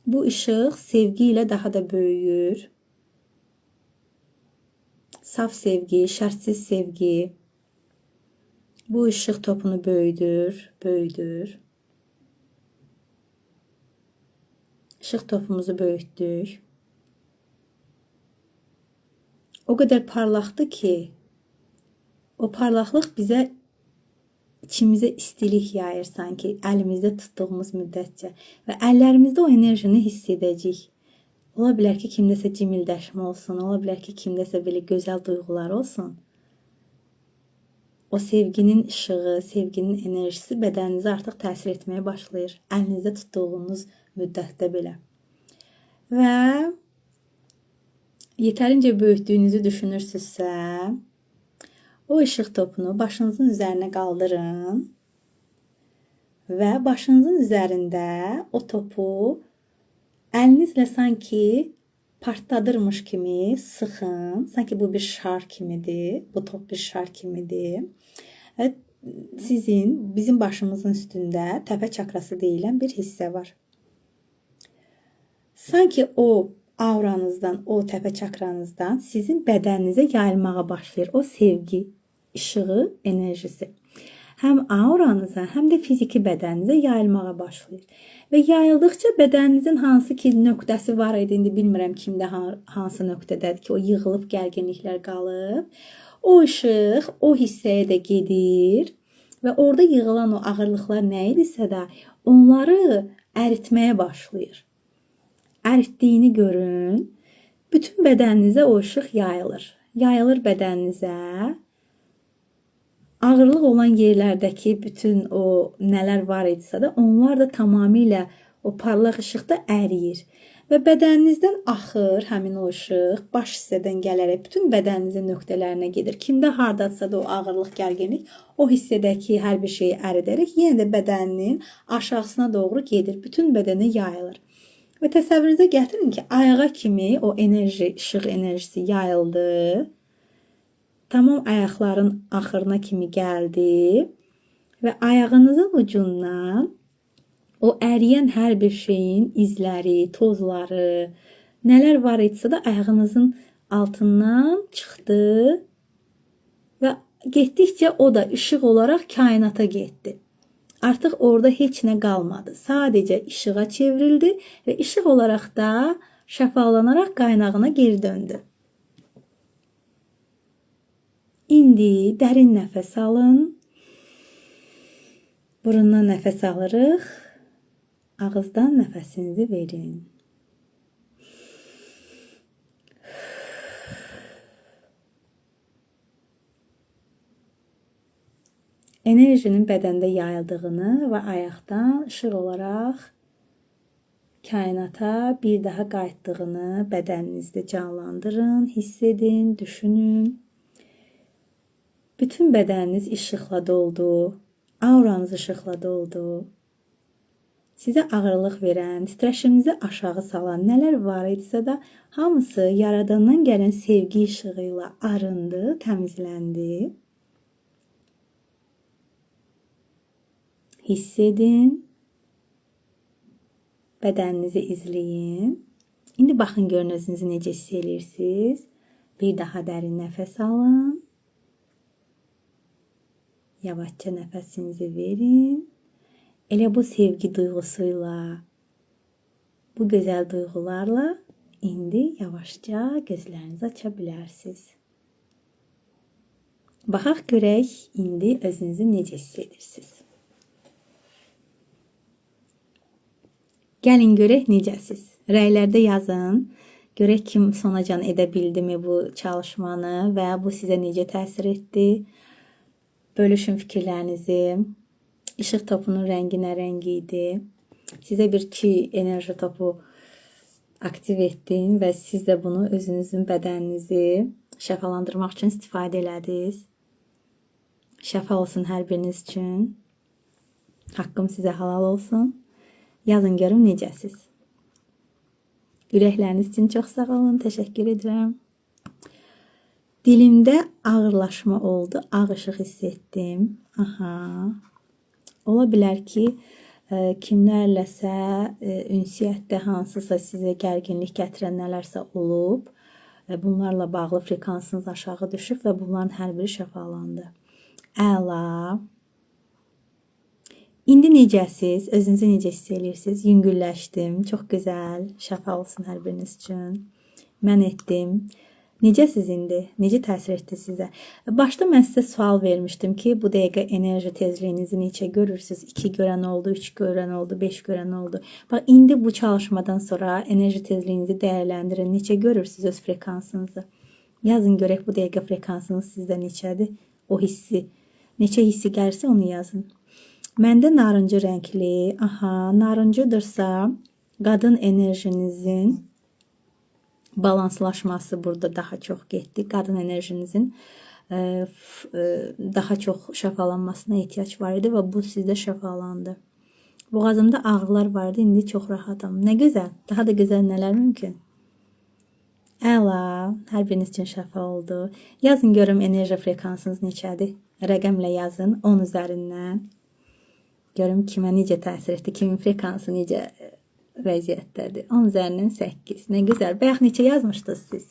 Bu işıq sevgi ilə daha da böyüyür. Saf sevgi, şərtsiz sevgi. Bu işıq topunu böyüdür. İşıq topumuzu böyütdük. O qədər parlaqdır ki, o parlaqlıq bizə içimizə istilik yayır sanki əlimizdə tutduğumuz müddətcə və əllərimizdə o enerjini hiss edəcəyik. Ola bilər ki, kimdəsə cimildəşmə olsun, ola bilər ki, kimdəsə belə gözəl duyğular olsun. O sevginin işığı, sevginin enerjisi bədəninizə artıq təsir etməyə başlayır. Əlinizdə tutduğunuz müddətdə belə. Və yetərincə böyütdüyünüzü düşünürsünüzsə, o işıq topunu başınızın üzərinə qaldırın və başınızın üzərində o topu əlinizlə sanki partladırmış kimi sıxın. Sanki bu bir şar kimidir. Bu top bir şar kimidir. Və bizim başımızın üstündə təpə çakrası deyilən bir hissə var. Sanki o auranızdan, o təpə çakranızdan sizin bədəninizə yayılmağa başlayır. O sevgi, işığı, enerjisi. Həm auranıza, həm də fiziki bədəninizə yayılmağa başlayır. Və yayıldıqca bədəninizin hansı ki nöqtəsi var idi, indi bilmirəm kimdə hansı nöqtədədir ki, o yığılıb gərginliklər qalıb. O işıq o hissəyə də gedir və orada yığılan o ağırlıqlar nə idisə də onları əritməyə başlayır. Əritdiyini görün. Bütün bədəninizə o işıq yayılır. Yayılır bədəninizə. Ağırlıq olan yerlərdəki bütün o nələr var idisə də onlar da tamamilə o parlaq işıqda əriyir. Və bədəninizdən axır həmin o işıq baş hissədən gələrək bütün bədəninizin nöqtələrinə gedir. Kimdə hardadsa da o ağırlıq, gərginlik o hissədəki hər bir şeyi əridərək yenə də bədəninin aşağısına doğru gedir. Bütün bədənə yayılır. Və təsəvvürünüzə gətirin ki, ayağa kimi o enerji, işıq enerjisi yayıldı. Tamam ayaqların axırına kimi gəldi və ayağınızın ucundan o əriyən hər bir şeyin izləri, tozları, nələr var idisə də ayağınızın altından çıxdı və getdikcə o da işıq olaraq kainata getdi. Artıq orada heç nə qalmadı. Sadəcə işığa çevrildi və işıq olaraq da şəfalanaraq qaynağına geri döndü. İndi dərin nəfəs alın. Burundan nəfəs alırıq. Ağızdan nəfəsinizi verin. Enerjinin bədəndə yayıldığını və ayaqdan işıq olaraq kainata bir daha qayıtdığını bədəninizdə canlandırın, hiss edin, düşünün. Bütün bədəniniz işıqla doldu, auranız işıqla doldu. Sizə ağırlıq verən, titreşiminizi aşağı salan nələr var idisə də hamısı yaradandan gələn sevgi işığı ilə arındı, təmizləndi. Hiss edin. Bədəninizi izləyin. İndi baxın görün özünüzü necə hiss edirsiniz. Bir daha dərin nəfəs alın. Yavaşca nəfəsinizi verin. Elə bu sevgi duyğusuyla, bu gözəl duyğularla indi yavaşca gözlərinizi aça bilərsiniz. Baxaq görək indi özünüzü necə hiss edirsiniz. Gəlin görək necəsiz. Rəylərdə yazın. Görək kim sonacan edə bildimi bu çalışmanı və bu sizə necə təsir etdi? Bölüşün fikirlərinizi. İşıq topunun rəngi nə rəngi idi? Sizə bir ki enerji topu aktiv etdim və siz də bunu özünüzün bədəninizi şəfalandırmaq üçün istifadə elədiniz. Şəfa olsun hər biriniz üçün. Haqqım sizə halal olsun. Yazın görüm necəsiz. Ürəkləriniz üçün çox sağ olun. Təşəkkür edirəm. Dilimdə ağırlaşma oldu. Ağ işıq hiss etdim. Aha. Ola bilər ki, kimlərləsə ünsiyyətdə hansısa sizə gərginlik gətirən nələrsə olub. Bunlarla bağlı frekansınız aşağı düşüb və bunların hər biri şəfalandı. Əla. İndi necəsiz? Özünüzü necə hiss edirsiniz? Yüngülləşdim. Çox gözəl. Şəfa olsun hər biriniz üçün. Mən etdim. Necəsiz indi? Necə təsir etdi sizə? Başda mən sizə sual vermişdim ki, bu dəqiqə enerji tezliyinizi neçə görürsünüz? 2 görən oldu, 3 görən oldu, 5 görən oldu. Bax, indi bu çalışmadan sonra enerji tezliyinizi dəyərləndirin. Neçə görürsünüz öz frekansınızı? Yazın görək bu dəqiqə frekansınız sizdə neçədir? O hissi. Neçə hissi gəlirsə onu yazın. Məndə narıncı rəngli, narıncıdırsa qadın enerjinizin balanslaşması burada daha çox getdi. Qadın enerjinizin daha çox şəfalanmasına ehtiyac var idi və bu sizdə şəfalandı. Boğazımda ağrılar vardı, indi çox rahatam. Nə gözəl, daha da gözəl nələr mümkün. Əla, hər biriniz üçün şəfa oldu. Yazın görüm enerji frekansınız neçədir? Rəqəmlə yazın 10 üzərindən. Görüm kimə necə təsir etdi, kimin frekansı necə vəziyyətdədir. 10 üzərindən 8. Nə gözəl. Bayaq neçə yazmışdınız siz?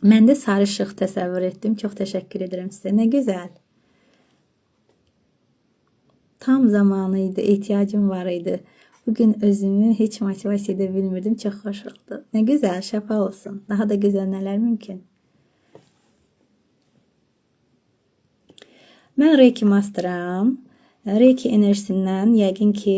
Mən də sarı işıq təsəvvür etdim. Çox təşəkkür edirəm sizə. Nə gözəl. Tam zamanı idi, ehtiyacım var idi. Bugün özümü heç motivasiya edə bilmirdim. Çox xoş oldu. Nə gözəl, şəfa olsun. Daha da gözəl nələr mümkün. Mən Reiki Masteram. Reiki enerjisindən yəqin ki,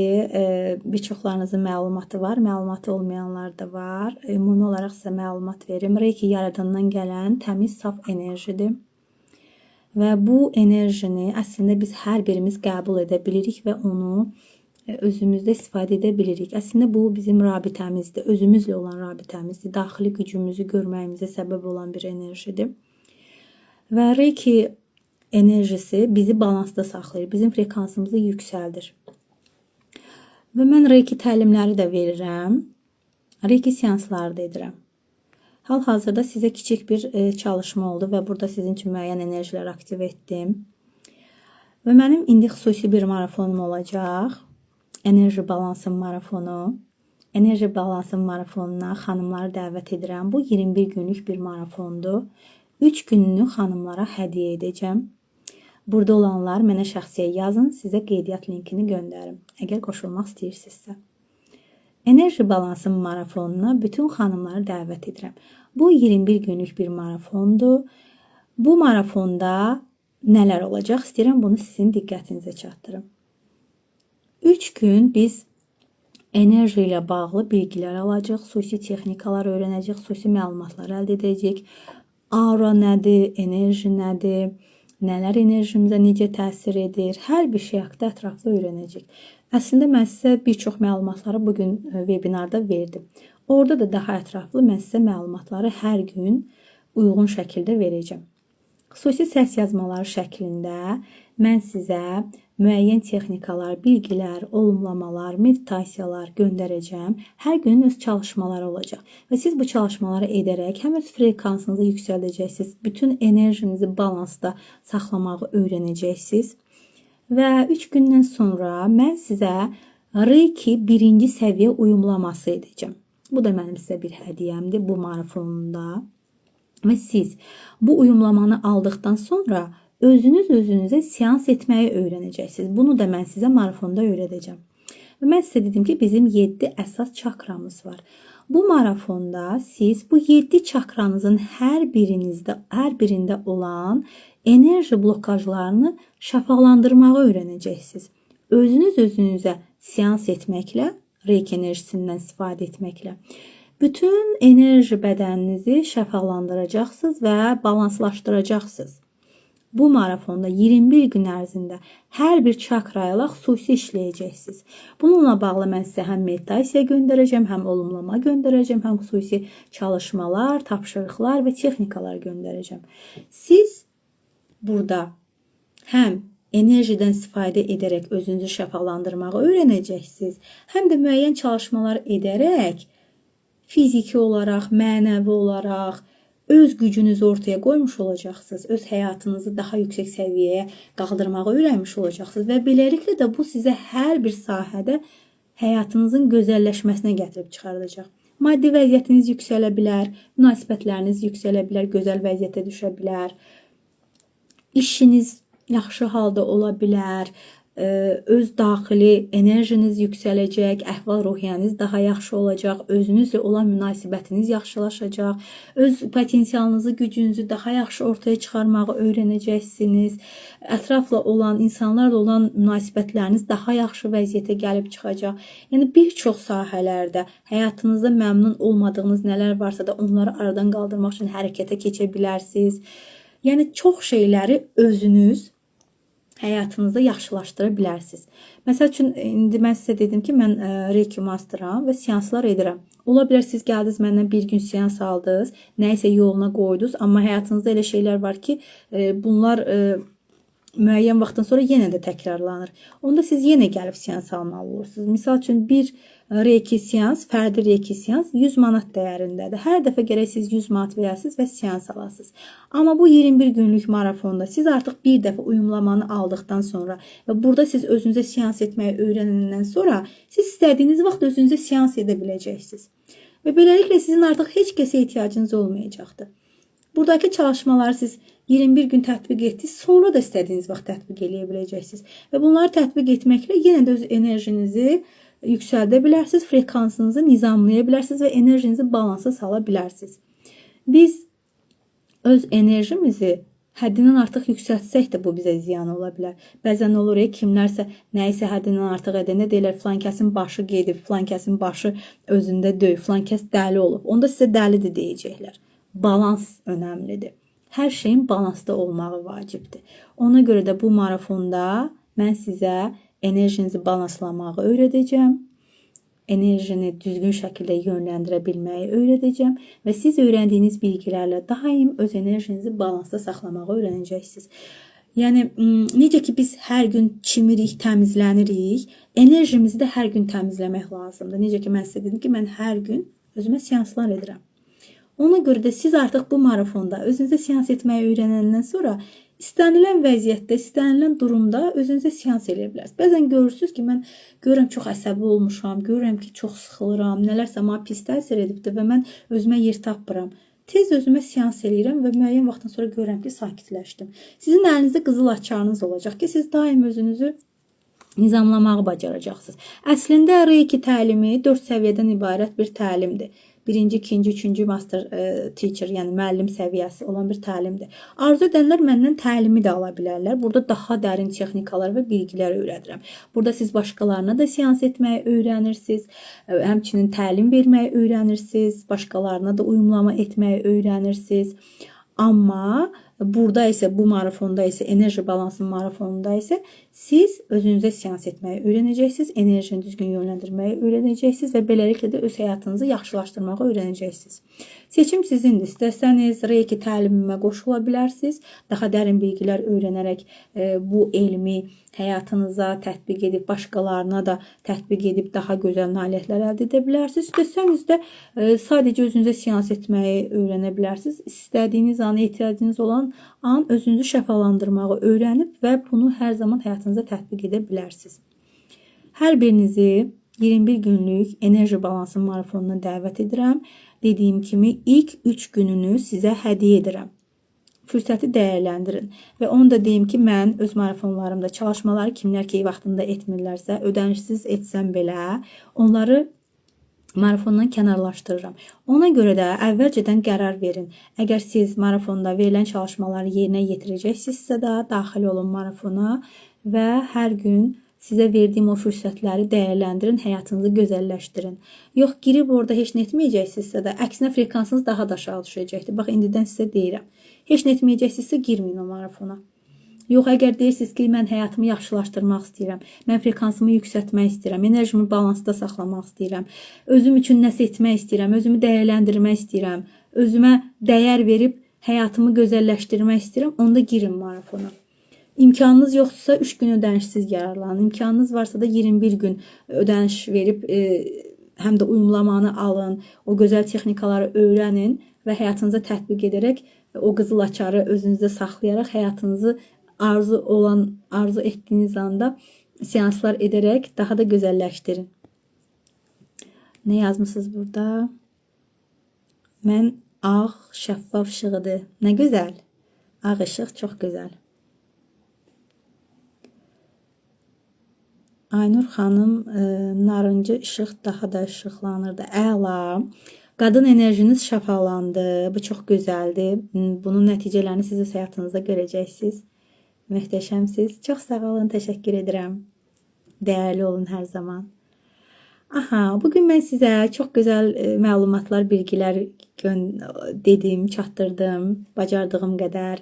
bir çoxlarınızın məlumatı var, məlumatı olmayanlar da var. Ümumi olaraq sizə məlumat verim. Reiki yaradandan gələn təmiz, saf enerjidir. Və bu enerjini əslində biz hər birimiz qəbul edə bilirik və onu özümüzdə istifadə edə bilirik. Əslində bu bizim rabitəmizdir, özümüzlə olan rabitəmizdir. Daxili gücümüzü görməyimizə səbəb olan bir enerjidir. Və Reiki enerjisi bizi balansda saxlayır, bizim frekansımızı yüksəldir. Və mən Reiki təlimləri də verirəm, Reiki seansları da edirəm. Hal-hazırda sizə kiçik bir çalışma oldu və burada sizin üçün müəyyən enerjilər aktiv etdim. Və mənim indi xüsusi bir marafonum olacaq, enerji balansın marafonu. Enerji balansın marafonuna xanımları dəvət edirəm. Bu 21 günlük bir marafondur. 3 gününü xanımlara hədiyyə edəcəm. Burada olanlar mənə şəxsiyə yazın, sizə qeydiyyat linkini göndərim, əgər qoşulmaq istəyirsinizsə. Enerji balansın marafonuna bütün xanımları dəvət edirəm. Bu 21 günlük bir marafondur. Bu marafonda nələr olacaq? İstəyirəm bunu sizin diqqətinizə çatdırım. 3 gün biz enerji ilə bağlı bilgilər alacaq, xüsusi texnikalar öyrənəcək, xüsusi məlumatlar əldə edəcək. Aura nədir, enerji nədir? Nələr enerjimizə necə təsir edir? Hər bir şey haqqında ətraflı öyrənəcək. Əslində mən sizə bir çox məlumatları bugün webinarda verdim. Orada da daha ətraflı mən sizə məlumatları hər gün uyğun şəkildə verəcəm. Xüsusi səs yazmaları şəklində mən sizə müəyyən texnikalar, bilgilər, olumlamalar, meditasiyalar göndərəcəm. Hər gün öz çalışmaları olacaq. Və siz bu çalışmaları edərək həm öz frekansınızı yüksəldəcəksiniz, bütün enerjinizi balansda saxlamağı öyrənəcəksiniz. Və 3 gündən sonra mən sizə Reiki 1-ci səviyyə uyumlaması edəcəm. Bu da mənim sizə bir hədiyyəmdir bu marafonunda. Və siz bu uyumlamanı aldıqdan sonra özünüz özünüzə seans etməyi öyrənəcəksiniz. Bunu da mən sizə marafonda öyrədəcəm. Və mən sizə dedim ki, bizim 7 əsas çakramız var. Bu marafonda siz bu 7 çakranızın hər birində olan enerji blokajlarını şəfalandırmağı öyrənəcəksiniz. Özünüz özünüzə seans etməklə Reiki enerjisindən istifadə etməklə. Bütün enerji bədəninizi şəfalandıracaqsınız və balanslaşdıracaqsınız. Bu marafonda 21 gün ərzində hər bir çakrayla xüsusi işləyəcəksiniz. Bununla bağlı mən sizə həm meditasiya göndərəcəm, həm olumlama göndərəcəm, həm xüsusi çalışmalar, tapşırıqlar və texnikalar göndərəcəm. Siz burada həm enerjidən istifadə edərək özünüzü şəfalandırmağı öyrənəcəksiniz, həm də müəyyən çalışmalar edərək fiziki olaraq, mənəvi olaraq öz gücünüzü ortaya qoymuş olacaqsınız. Öz həyatınızı daha yüksək səviyyəyə qaldırmağı öyrənmiş olacaqsınız və beləliklə də bu sizə hər bir sahədə həyatınızın gözəlləşməsinə gətirib çıxardacaq. Maddi vəziyyətiniz yüksələ bilər, münasibətləriniz yüksələ bilər, gözəl vəziyyətə düşə bilər. İşiniz yaxşı halda ola bilər, öz daxili enerjiniz yüksələcək, əhval-ruhiyyəniz daha yaxşı olacaq, özünüzlə olan münasibətiniz yaxşılaşacaq, öz potensialınızı, gücünüzü daha yaxşı ortaya çıxarmağı öyrənəcəksiniz, ətrafla olan, insanlarla olan münasibətləriniz daha yaxşı vəziyyətə gəlib çıxacaq. Yəni, bir çox sahələrdə həyatınızda məmnun olmadığınız nələr varsa da onları aradan qaldırmaq üçün hərəkətə keçə bilərsiniz. Yəni, çox şeyləri özünüz həyatınızda yaxşılaşdıra bilərsiniz. Məsəl üçün, indi mən sizə dedim ki, mən Reiki masteram və seanslar edirəm. Ola bilər siz gəldiniz, məndən bir gün seans aldınız, nəyisə yoluna qoydunuz, amma həyatınızda elə şeylər var ki, bunlar müəyyən vaxtdan sonra yenə də təkrarlanır. Onda siz yenə gəlib seans almalı olursunuz. Misal üçün, bir Reiki seans, fərdi Reiki seans 100 manat dəyərindədir. Hər dəfə gərək siz 100 manat verəsiniz və seans alasınız. Amma bu 21 günlük marafonda siz artıq bir dəfə uyumlamanı aldıqdan sonra və burada siz özünüzə seans etməyi öyrənəndən sonra siz istədiyiniz vaxt özünüzə seans edə biləcəksiniz. Və beləliklə sizin artıq heç kəsə ehtiyacınız olmayacaqdır. Buradakı çalışmaları siz 21 gün tətbiq etdiniz, sonra da istədiyiniz vaxt tətbiq edə biləcəksiniz. Və bunları tətbiq etməklə yenə də öz enerjinizi yüksəldə bilərsiniz, frekansınızı nizamlaya bilərsiniz və enerjinizi balansa sala bilərsiniz. Biz öz enerjimizi həddindən artıq yüksəltsək də bu bizə ziyan ola bilər. Bəzən olur kimlərsə nəyisə həddindən artıq edəndə deyirlər, filan kəsin başı gedib, filan kəsin başı özündə döyüb, filan kəs dəli olub. Onda sizə dəlidir deyəcəklər. Balans önəmlidir. Hər şeyin balansda olmağı vacibdir. Ona görə də bu marafonda mən sizə enerjinizi balanslamağı öyrədəcəm. Enerjini düzgün şəkildə yönləndirə bilməyi öyrədəcəm və siz öyrəndiyiniz bilgilərlə daim öz enerjinizi balansda saxlamağı öyrənəcəksiniz. Yəni, necə ki biz hər gün çimirik, təmizlənirik, enerjimizi də hər gün təmizləmək lazımdır. Necə ki mən sizə dedim ki, mən hər gün özümə seanslar edirəm. Ona görə də siz artıq bu marafonda özünüzə seans etməyi öyrənəndən sonra istənilən vəziyyətdə, istənilən durumda özünüzə seans eləyə bilərsiniz. Bəzən görürsünüz ki, mən görürəm çox əsəbi olmuşam, görürəm ki, çox sıxılıram, nələrsə mənə pis təsir edibdir və mən özümə yer tapmıram. Tez özümə seans eləyirəm və müəyyən vaxtdan sonra görürəm ki, sakitləşdim. Sizin əlinizdə qızıl açarınız olacaq ki, siz daim özünüzü nizamlamağı bacaracaqsınız. Əslində Reiki təlimi 4 səviyyədən ibarət bir təlimdir. Birinci, ikinci, üçüncü master teacher, yəni müəllim səviyyəsi olan bir təlimdir. Arzu edənlər məndən təlimi də ala bilərlər. Burada daha dərin texnikalar və bilgilər öyrədirəm. Burada siz başqalarına da seans etməyi öyrənirsiniz. Həmçinin təlim verməyi öyrənirsiniz. Başqalarına da uyumlama etməyi öyrənirsiniz. Amma burada isə, bu marafonda isə, enerji balansının marafonunda isə siz özünüzə seans etməyi öyrənəcəksiniz, enerjini düzgün yönləndirməyi öyrənəcəksiniz və beləliklə də öz həyatınızı yaxşılaşdırmağı öyrənəcəksiniz. Seçim sizindir. İstəsəniz Reiki təlimimə qoşula bilərsiniz. Daha dərin bilgilər öyrənərək bu elmi həyatınıza tətbiq edib, başqalarına da tətbiq edib daha gözəl nailiyyətlər əldə edə bilərsiniz. İstəsəniz də sadəcə özünüzə seans etməyi öyrənə bilərsiniz. İstədiyiniz an, ehtiyacınız olan an özünüzü şəfalandırmağı öyrənib və bunu hər zaman həyatınıza tətbiq edə bilərsiniz. Hər birinizi 21 günlük enerji balansı marafonuna dəvət edirəm. Dediyim kimi ilk 3 gününü sizə hədiyyə edirəm. Fürsəti dəyərləndirin. Və onu da deyim ki, mən öz marafonlarımda çalışmaları kimlər ki vaxtında etmirlərsə, ödənişsiz etsəm belə, onları marafondan kənarlaşdırıram. Ona görə də əvvəlcədən qərar verin. Əgər siz marafonda verilən çalışmaları yerinə yetirəcəksinizsə də daxil olun marafona və hər gün Sizə verdiyim o fürsətləri dəyərləndirin, həyatınızı gözəlləşdirin. Yox, girib orada heç nə etməyəcəksinizsə də, əksinə frekansınız daha da aşağı düşəcəkdir. Bax, indidən sizə deyirəm. Heç nə etməyəcəksinizsə girməyin o marafona. Yox, əgər deyirsiniz ki, mən həyatımı yaxşılaşdırmaq istəyirəm, mən frekansımı yüksəltmək istəyirəm, enerjimi balansda saxlamaq istəyirəm, özüm üçün nəsə etmək istəyirəm, özümü dəyərləndirmək istəyirəm, özümə dəyər verib həyatımı gözəlləşdirmək istəyirəm, onda girin marafona. İmkanınız yoxdursa 3 gün ödənişsiz yararlanın. İmkanınız varsa da 21 gün ödəniş verib həm də uyumlamanı alın, o gözəl texnikaları öyrənin və həyatınıza tətbiq edərək o qızıl açarı özünüzdə saxlayaraq həyatınızı arzu etdiyiniz anda seanslar edərək daha da gözəlləşdirin. Nə yazmışsınız burada? Mən ağ şəffaf işığıdır. Nə gözəl. Ağ işıq çox gözəl. Aynur xanım, narıncı işıq daha da işıqlanırdı. Əla. Qadın enerjiniz şəfalandı. Bu çox gözəldir. Bunun nəticələrini siz öz həyatınızda görəcəksiniz. Möhtəşəmsiz. Çox sağ olun. Təşəkkür edirəm. Dəyərli olun hər zaman. Aha, bugün mən sizə çox gözəl məlumatlar, bilgilər dedim, çatdırdım, bacardığım qədər.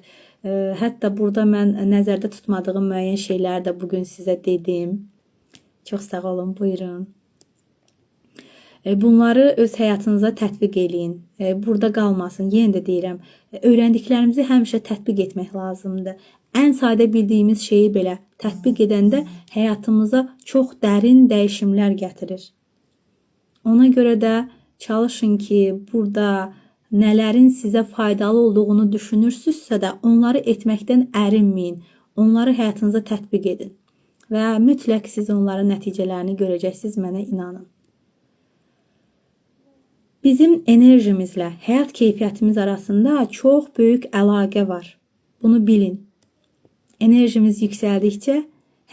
Hətta burada mən nəzərdə tutmadığım müəyyən şeylər də bugün sizə dedim. Çox sağ olun, buyurun. Bunları öz həyatınıza tətbiq eləyin. Burada qalmasın. Yenə də deyirəm, öyrəndiklərimizi həmişə tətbiq etmək lazımdır. Ən sadə bildiyimiz şeyi belə tətbiq edəndə həyatımıza çox dərin dəyişimlər gətirir. Ona görə də çalışın ki, burada nələrin sizə faydalı olduğunu düşünürsünüzsə də onları etməkdən ərinməyin. Onları həyatınıza tətbiq edin. Və mütləq siz onların nəticələrini görəcəksiniz, mənə inanın. Bizim enerjimizlə həyat keyfiyyətimiz arasında çox böyük əlaqə var. Bunu bilin. Enerjimiz yüksəldikcə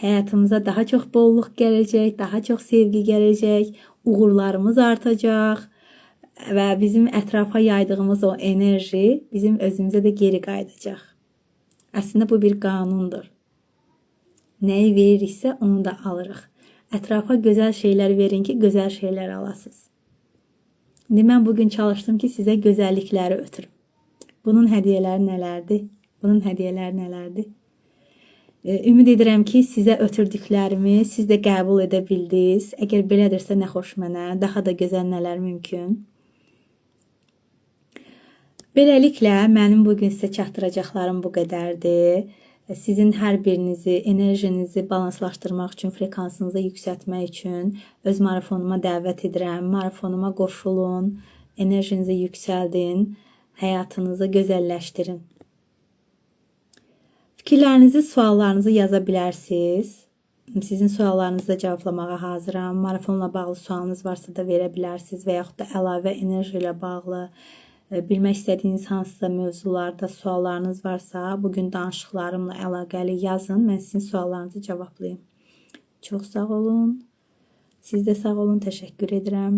həyatımıza daha çox bolluq gələcək, daha çox sevgi gələcək, uğurlarımız artacaq və bizim ətrafa yaydığımız o enerji bizim özümüzə də geri qayıdacaq. Əslində bu bir qanundur. Nəyi veririksə onu da alırıq. Ətrafa gözəl şeylər verin ki, gözəl şeylər alasınız. İndi mən bugün çalışdım ki, sizə gözəllikləri ötürüm. Bunun hədiyyələri nələrdir? Bunun hədiyyələri nələrdir? Ümid edirəm ki, sizə ötürdüklərimi siz də qəbul edə bildiniz. Əgər belədirsə, nə xoş mənə. Daha da gözəl nələr mümkün. Beləliklə, mənim bugün sizə çatdıracaqlarım bu qədərdir. Sizin hər birinizi, enerjinizi balanslaşdırmaq üçün, frekansınızı yüksəltmək üçün öz marafonuma dəvət edirəm. Marafonuma qoşulun, enerjinizi yüksəldin, həyatınızı gözəlləşdirin. Fikirlərinizi, suallarınızı yaza bilərsiniz. Sizin suallarınızı da cevablamağa hazıram. Marafonla bağlı sualınız varsa da verə bilərsiniz və yaxud da əlavə enerji ilə bağlı bilmək istədiyiniz hansısa mövzularda suallarınız varsa, bugün danışıqlarımla əlaqəli yazın. Mən sizin suallarınızı cavablayayım. Çox sağ olun. Siz də sağ olun. Təşəkkür edirəm.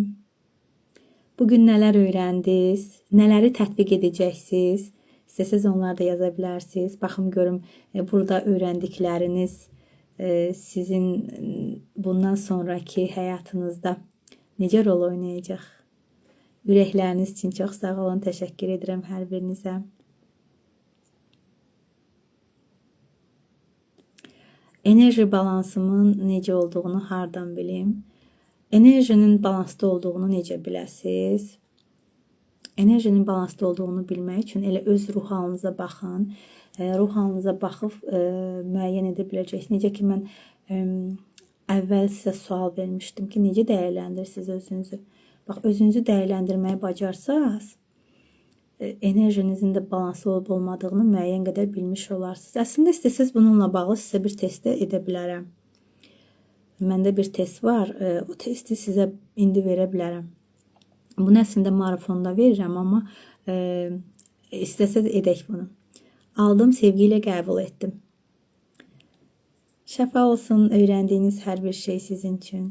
Bugün nələr öyrəndiniz? Nələri tətbiq edəcəksiniz? İstəsəz onları da yaza bilərsiniz. Baxım görüm burada öyrəndikləriniz sizin bundan sonraki həyatınızda necə rol oynayacaq? Ürəkləriniz üçün çox sağ olun. Təşəkkür edirəm hər birinizə. Enerji balansımın necə olduğunu hardan bilim? Enerjinin balansda olduğunu necə biləsiniz? Enerjinin balansda olduğunu bilmək üçün elə öz ruh halınıza baxın. Ruh halınıza baxıb müəyyən edə biləcəksiniz. Necə ki, mən əvvəl sizə sual vermişdim ki, necə dəyərləndirirsiniz özünüzü? Bax, özünüzü dəyərləndirməyi bacarsaz, enerjinizin də balanslı olub olmadığını müəyyən qədər bilmiş olarsınız. Əslində istəsəz bununla bağlı sizə bir test də edə bilərəm. Məndə bir test var, o testi sizə indi verə bilərəm. Bunu əslində marafonda verirəm, amma istəsəz edək bunu. Aldım, sevgi ilə qəbul etdim. Şəfa olsun öyrəndiyiniz hər bir şey sizin üçün.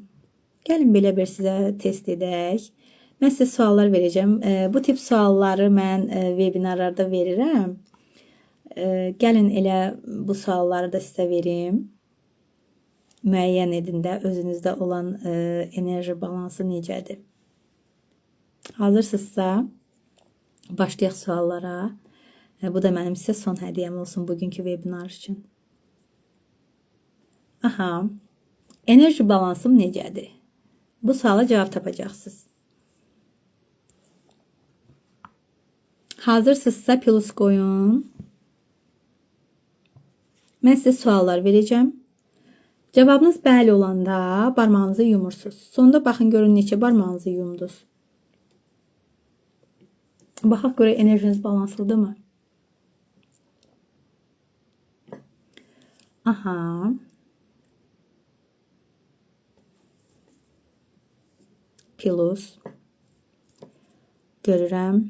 Gəlin belə bir sizə test edək. Mən sizə suallar verəcəm. Bu tip sualları mən webinarlarda verirəm. Gəlin elə bu sualları da sizə verim. müəyyən edin də özünüzdə olan enerji balansı necədir. Hazırsınızsa başlayaq suallara. Bu da mənim sizə son hədiyyəm olsun bugünkü webinar üçün. Aha, enerji balansım necədir? Bu suala cavab tapacaqsınız. Hazırsınızsa plus qoyun. Mən sizə suallar verəcəm. Cavabınız bəli olanda barmağınızı yumursunuz. Sonda baxın görün neçə barmağınızı yumdunuz. Baxaq görə enerjiniz balanslıdırmı? Aha. Plus. Görürəm.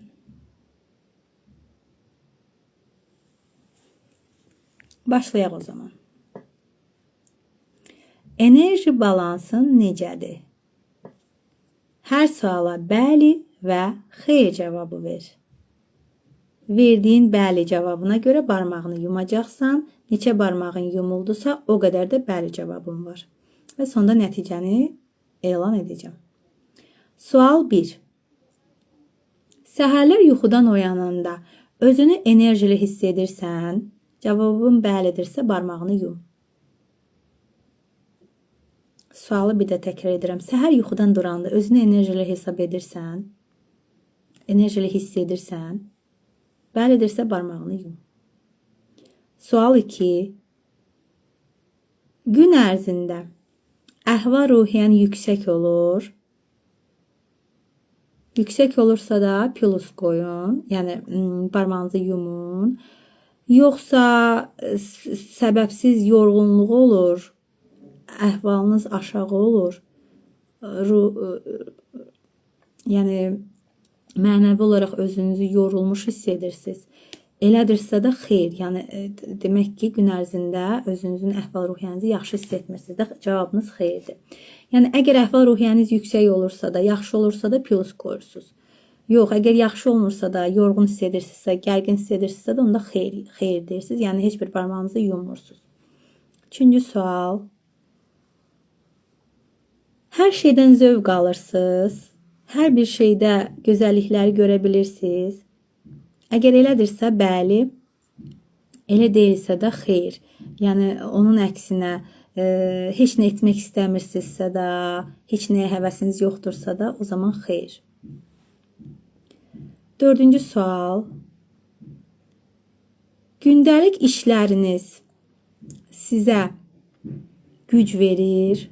Başlayaq o zaman. Enerji balansın necədir? Hər suala bəli və xeyr cavabı ver. Verdiyin bəli cavabına görə barmağını yumacaqsan. Neçə barmağın yumuldusa o qədər də bəli cavabın var. Və sonda nəticəni elan edəcəm. Sual 1. Səhərlər yuxudan oyananda özünü enerjili hiss edirsən? Cavabın bəlidirsə barmağını yum. Sualı bir də təkrar edirəm. Səhər yuxudan duranda özünü enerjili hesab edirsən? Enerjili hiss edirsən? Bəlidirsə barmağını yum. Sual 2. Gün ərzində əhval-ruhiyyən yüksək olur. Yüksək olursa da plus qoyun. Yəni barmağınızı yumun. Yoxsa səbəbsiz yorğunluq olur. Əhvalınız aşağı olur. Yəni mənəvi olaraq özünüzü yorulmuş hiss edirsiniz. Elədirsə də xeyr. Yəni demək ki, gün ərzində özünüzün əhval-ruhiyyənizi yaxşı hiss etmirsiniz də cavabınız xeyirdir. Yəni əgər əhval-ruhiyyəniz yüksək olursa da, yaxşı olursa da plus qoyursunuz. Yox, əgər yaxşı olmursa da, yorğun hiss edirsinizsə, gərgin hiss edirsinizsə də onda xeyir deyirsiniz. Yəni heç bir barmağınızı yummursunuz. 3-cü sual. Hər şeydən zövq alırsınız. Hər bir şeydə gözəllikləri görə bilirsiniz. Əgər elədirsə bəli, elə deyilsə də xeyr. Yəni onun əksinə heç nə etmək istəmirsinizsə də, heç nəyə həvəsiniz yoxdursa da o zaman xeyr. 4-cü sual. Gündəlik işləriniz sizə güc verir.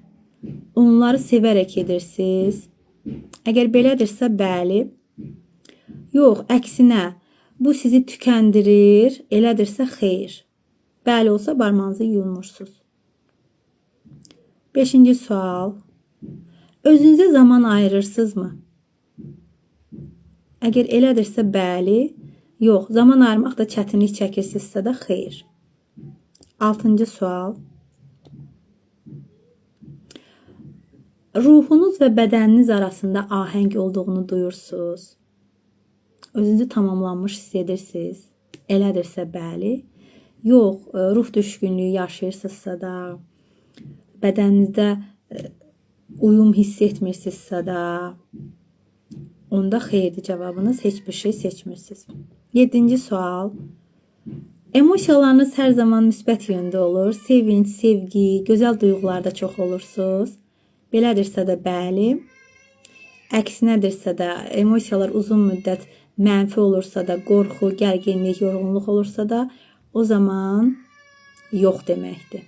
Onları sevərək edirsiniz. Əgər belədirsə bəli. Yox, əksinə bu sizi tükəndirir. Elədirsə xeyr. Bəli olsa barmağınızı yumursunuz. 5-ci sual. Özünüzə zaman ayırırsınızmı? Əgər elədirsə bəli, yox, zaman ayırmaqda çətinlik çəkirsinizsə də xeyr. 6-cı sual. Ruhunuz və bədəniniz arasında ahəng olduğunu duyursunuz. Özünüzü tamamlanmış hiss edirsiniz. Elədirsə bəli. Yox, ruh düşkünlüyü yaşayırsınızsa da, bədəninizdə uyum hiss etmirsinizsə da, onda xeyirdir cavabınız. Heç bir şey seçmirsiniz. 7-ci sual. Emosiyalarınız hər zaman müsbət yöndə olur. Sevinç, sevgi, gözəl duyğularda çox olursunuz. Belədirsə də bəli. Əksinədirsə də emosiyalar uzun müddət mənfi olursa da, qorxu, gərginlik, yorğunluq olursa da o zaman yox deməkdir.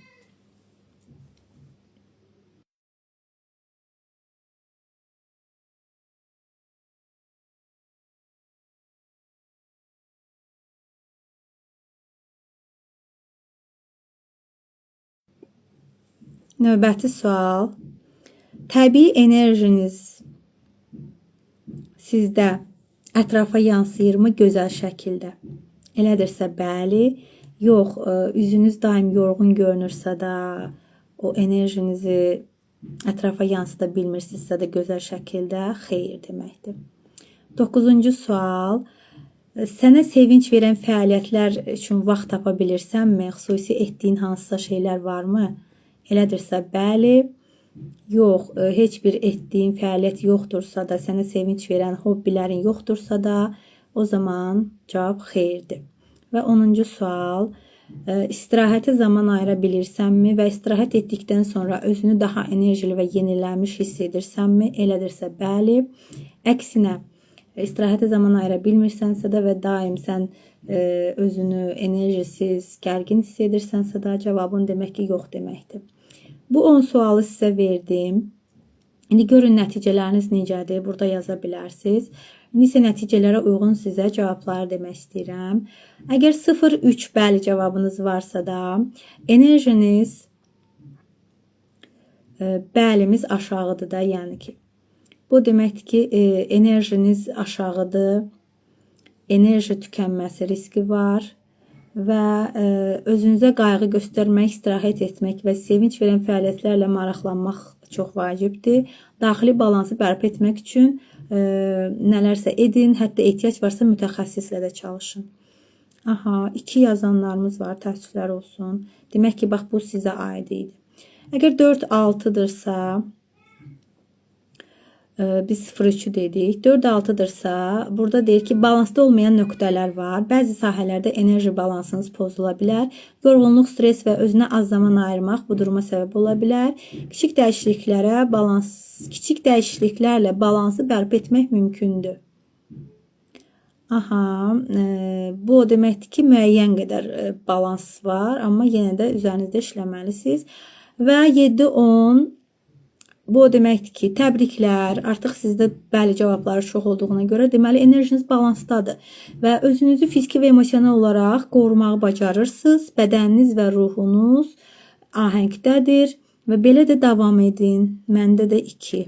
Növbəti sual. Təbii enerjiniz sizdə ətrafa yansıyırmı gözəl şəkildə? Elədirsə bəli. Yox, üzünüz daim yorğun görünürsə də, o enerjinizi ətrafa yansıda bilmirsinizsə də gözəl şəkildə xeyir deməkdir. 9-cu sual. Sənə sevinç verən fəaliyyətlər üçün vaxt tapa bilirsənmi? Xüsusi etdiyin hansısa şeylər varmı? Elədirsə bəli, yox, heç bir etdiyin fəaliyyət yoxdursa da, sənə sevinç verən hobbilərin yoxdursa da, o zaman cavab xeyirdir. Və 10-cu sual, istirahətə zaman ayıra bilirsənmi və istirahət etdikdən sonra özünü daha enerjili və yenilənmiş hiss edirsənmi? Elədirsə bəli. Əksinə, istirahətə zaman ayıra bilmirsənsə də və daim sən özünü enerjisiz, gərgin hiss edirsənsə də cavabın demək ki, yox deməkdir. Bu 10 sualı sizə verdim. İndi görün nəticələriniz necədir? Burada yaza bilərsiniz. İndi isə nəticələrə uyğun sizə cavabları demək istəyirəm. Əgər 0-3 bəli cavabınız varsa da, enerjiniz bəlimiz aşağıdır da, yəni ki. Bu deməkdir ki, enerjiniz aşağıdır, enerji tükənməsi riski var və özünüzə qayğı göstərmək, istirahət etmək və sevinç verən fəaliyyətlərlə maraqlanmaq çox vacibdir. Daxili balansı bərpa etmək üçün nələrsə edin, hətta ehtiyac varsa mütəxəssislə də çalışın. Aha, 2 yazanlarımız var, təəssüflər olsun. Demək ki, bax bu sizə aid idi. Əgər 4-6-dırsa, biz 0-3-ü dedik. 4-6-dırsa, burada deyir ki, balansda olmayan nöqtələr var. Bəzi sahələrdə enerji balansınız pozula bilər. Yorğunluq, stres və özünə az zaman ayırmaq bu duruma səbəb ola bilər. Kiçik dəyişikliklərlə balansı bərpa etmək mümkündür. Aha, bu o deməkdir ki, müəyyən qədər balans var, amma yenə də üzərinizdə işləməlisiniz. Və 7-10, bu o deməkdir ki, təbriklər, artıq sizdə bəli cavabları çox olduğuna görə deməli enerjiniz balansdadır və özünüzü fiziki və emosional olaraq qorumağı bacarırsınız. Bədəniniz və ruhunuz ahəngdədir və belə də davam edin. Məndə də 2.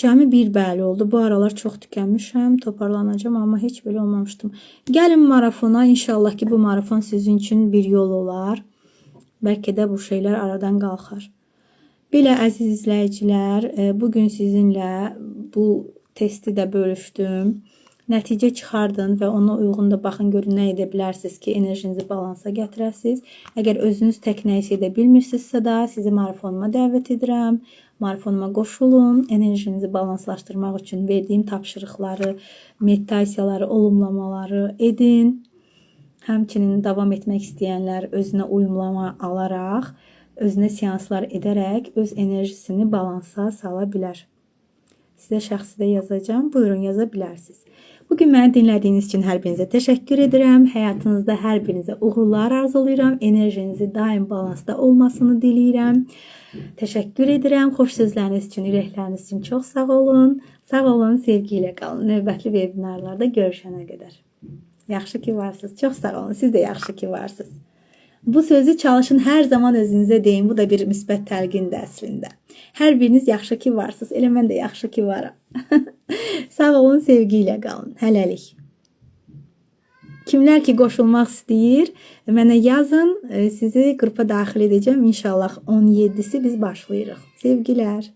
Cəmi 1 bəli oldu. Bu aralar çox tükənmişəm, toparlanacağım, amma heç belə olmamışdım. Gəlin marafona, inşallah ki bu marafon sizin üçün bir yol olar. Bəlkə də bu şeylər aradan qalxar. Belə əziz izləyicilər, bugün sizinlə bu testi də bölüşdüm. Nəticə çıxardın və ona uyğun da baxın, görün nə edə bilərsiniz ki, enerjinizi balansa gətirəsiniz. Əgər özünüz tək nəyisə edə bilmirsinizsə də, sizi marafonuma dəvət edirəm. Marafonuma qoşulun, enerjinizi balanslaşdırmaq üçün verdiyim tapşırıqları, meditasiyaları, olumlamaları edin. Həmçinin davam etmək istəyənlər özünə uyumlama alaraq, özünə seanslar edərək öz enerjisini balansa sala bilər. Sizə şəxsi də yazacağım. Buyurun, yaza bilərsiniz. Bugün məni dinlədiyiniz üçün hər birinizə təşəkkür edirəm. Həyatınızda hər birinizə uğurlar arzulayıram. Enerjinizi daim balansda olmasını diləyirəm. Təşəkkür edirəm. Xoş sözləriniz üçün, ürəkləriniz üçün çox sağ olun. Sağ olun, sevgi ilə qalın. Növbətli vebinarlarda görüşənə qədər. Yaxşı ki varsınız. Çox sağ olun. Siz də yaxşı ki varsınız. Bu sözü çalışın, hər zaman özünüzə deyin. Bu da bir müsbət təlqindir əslində. Hər biriniz yaxşı ki varsınız. Elə mən də yaxşı ki varam. Sağ olun, sevgi ilə qalın. Hələlik. Kimlər ki qoşulmaq istəyir, mənə yazın. Sizi qrupa daxil edəcəm. İnşallah 17-si biz başlayırıq. Sevgilər.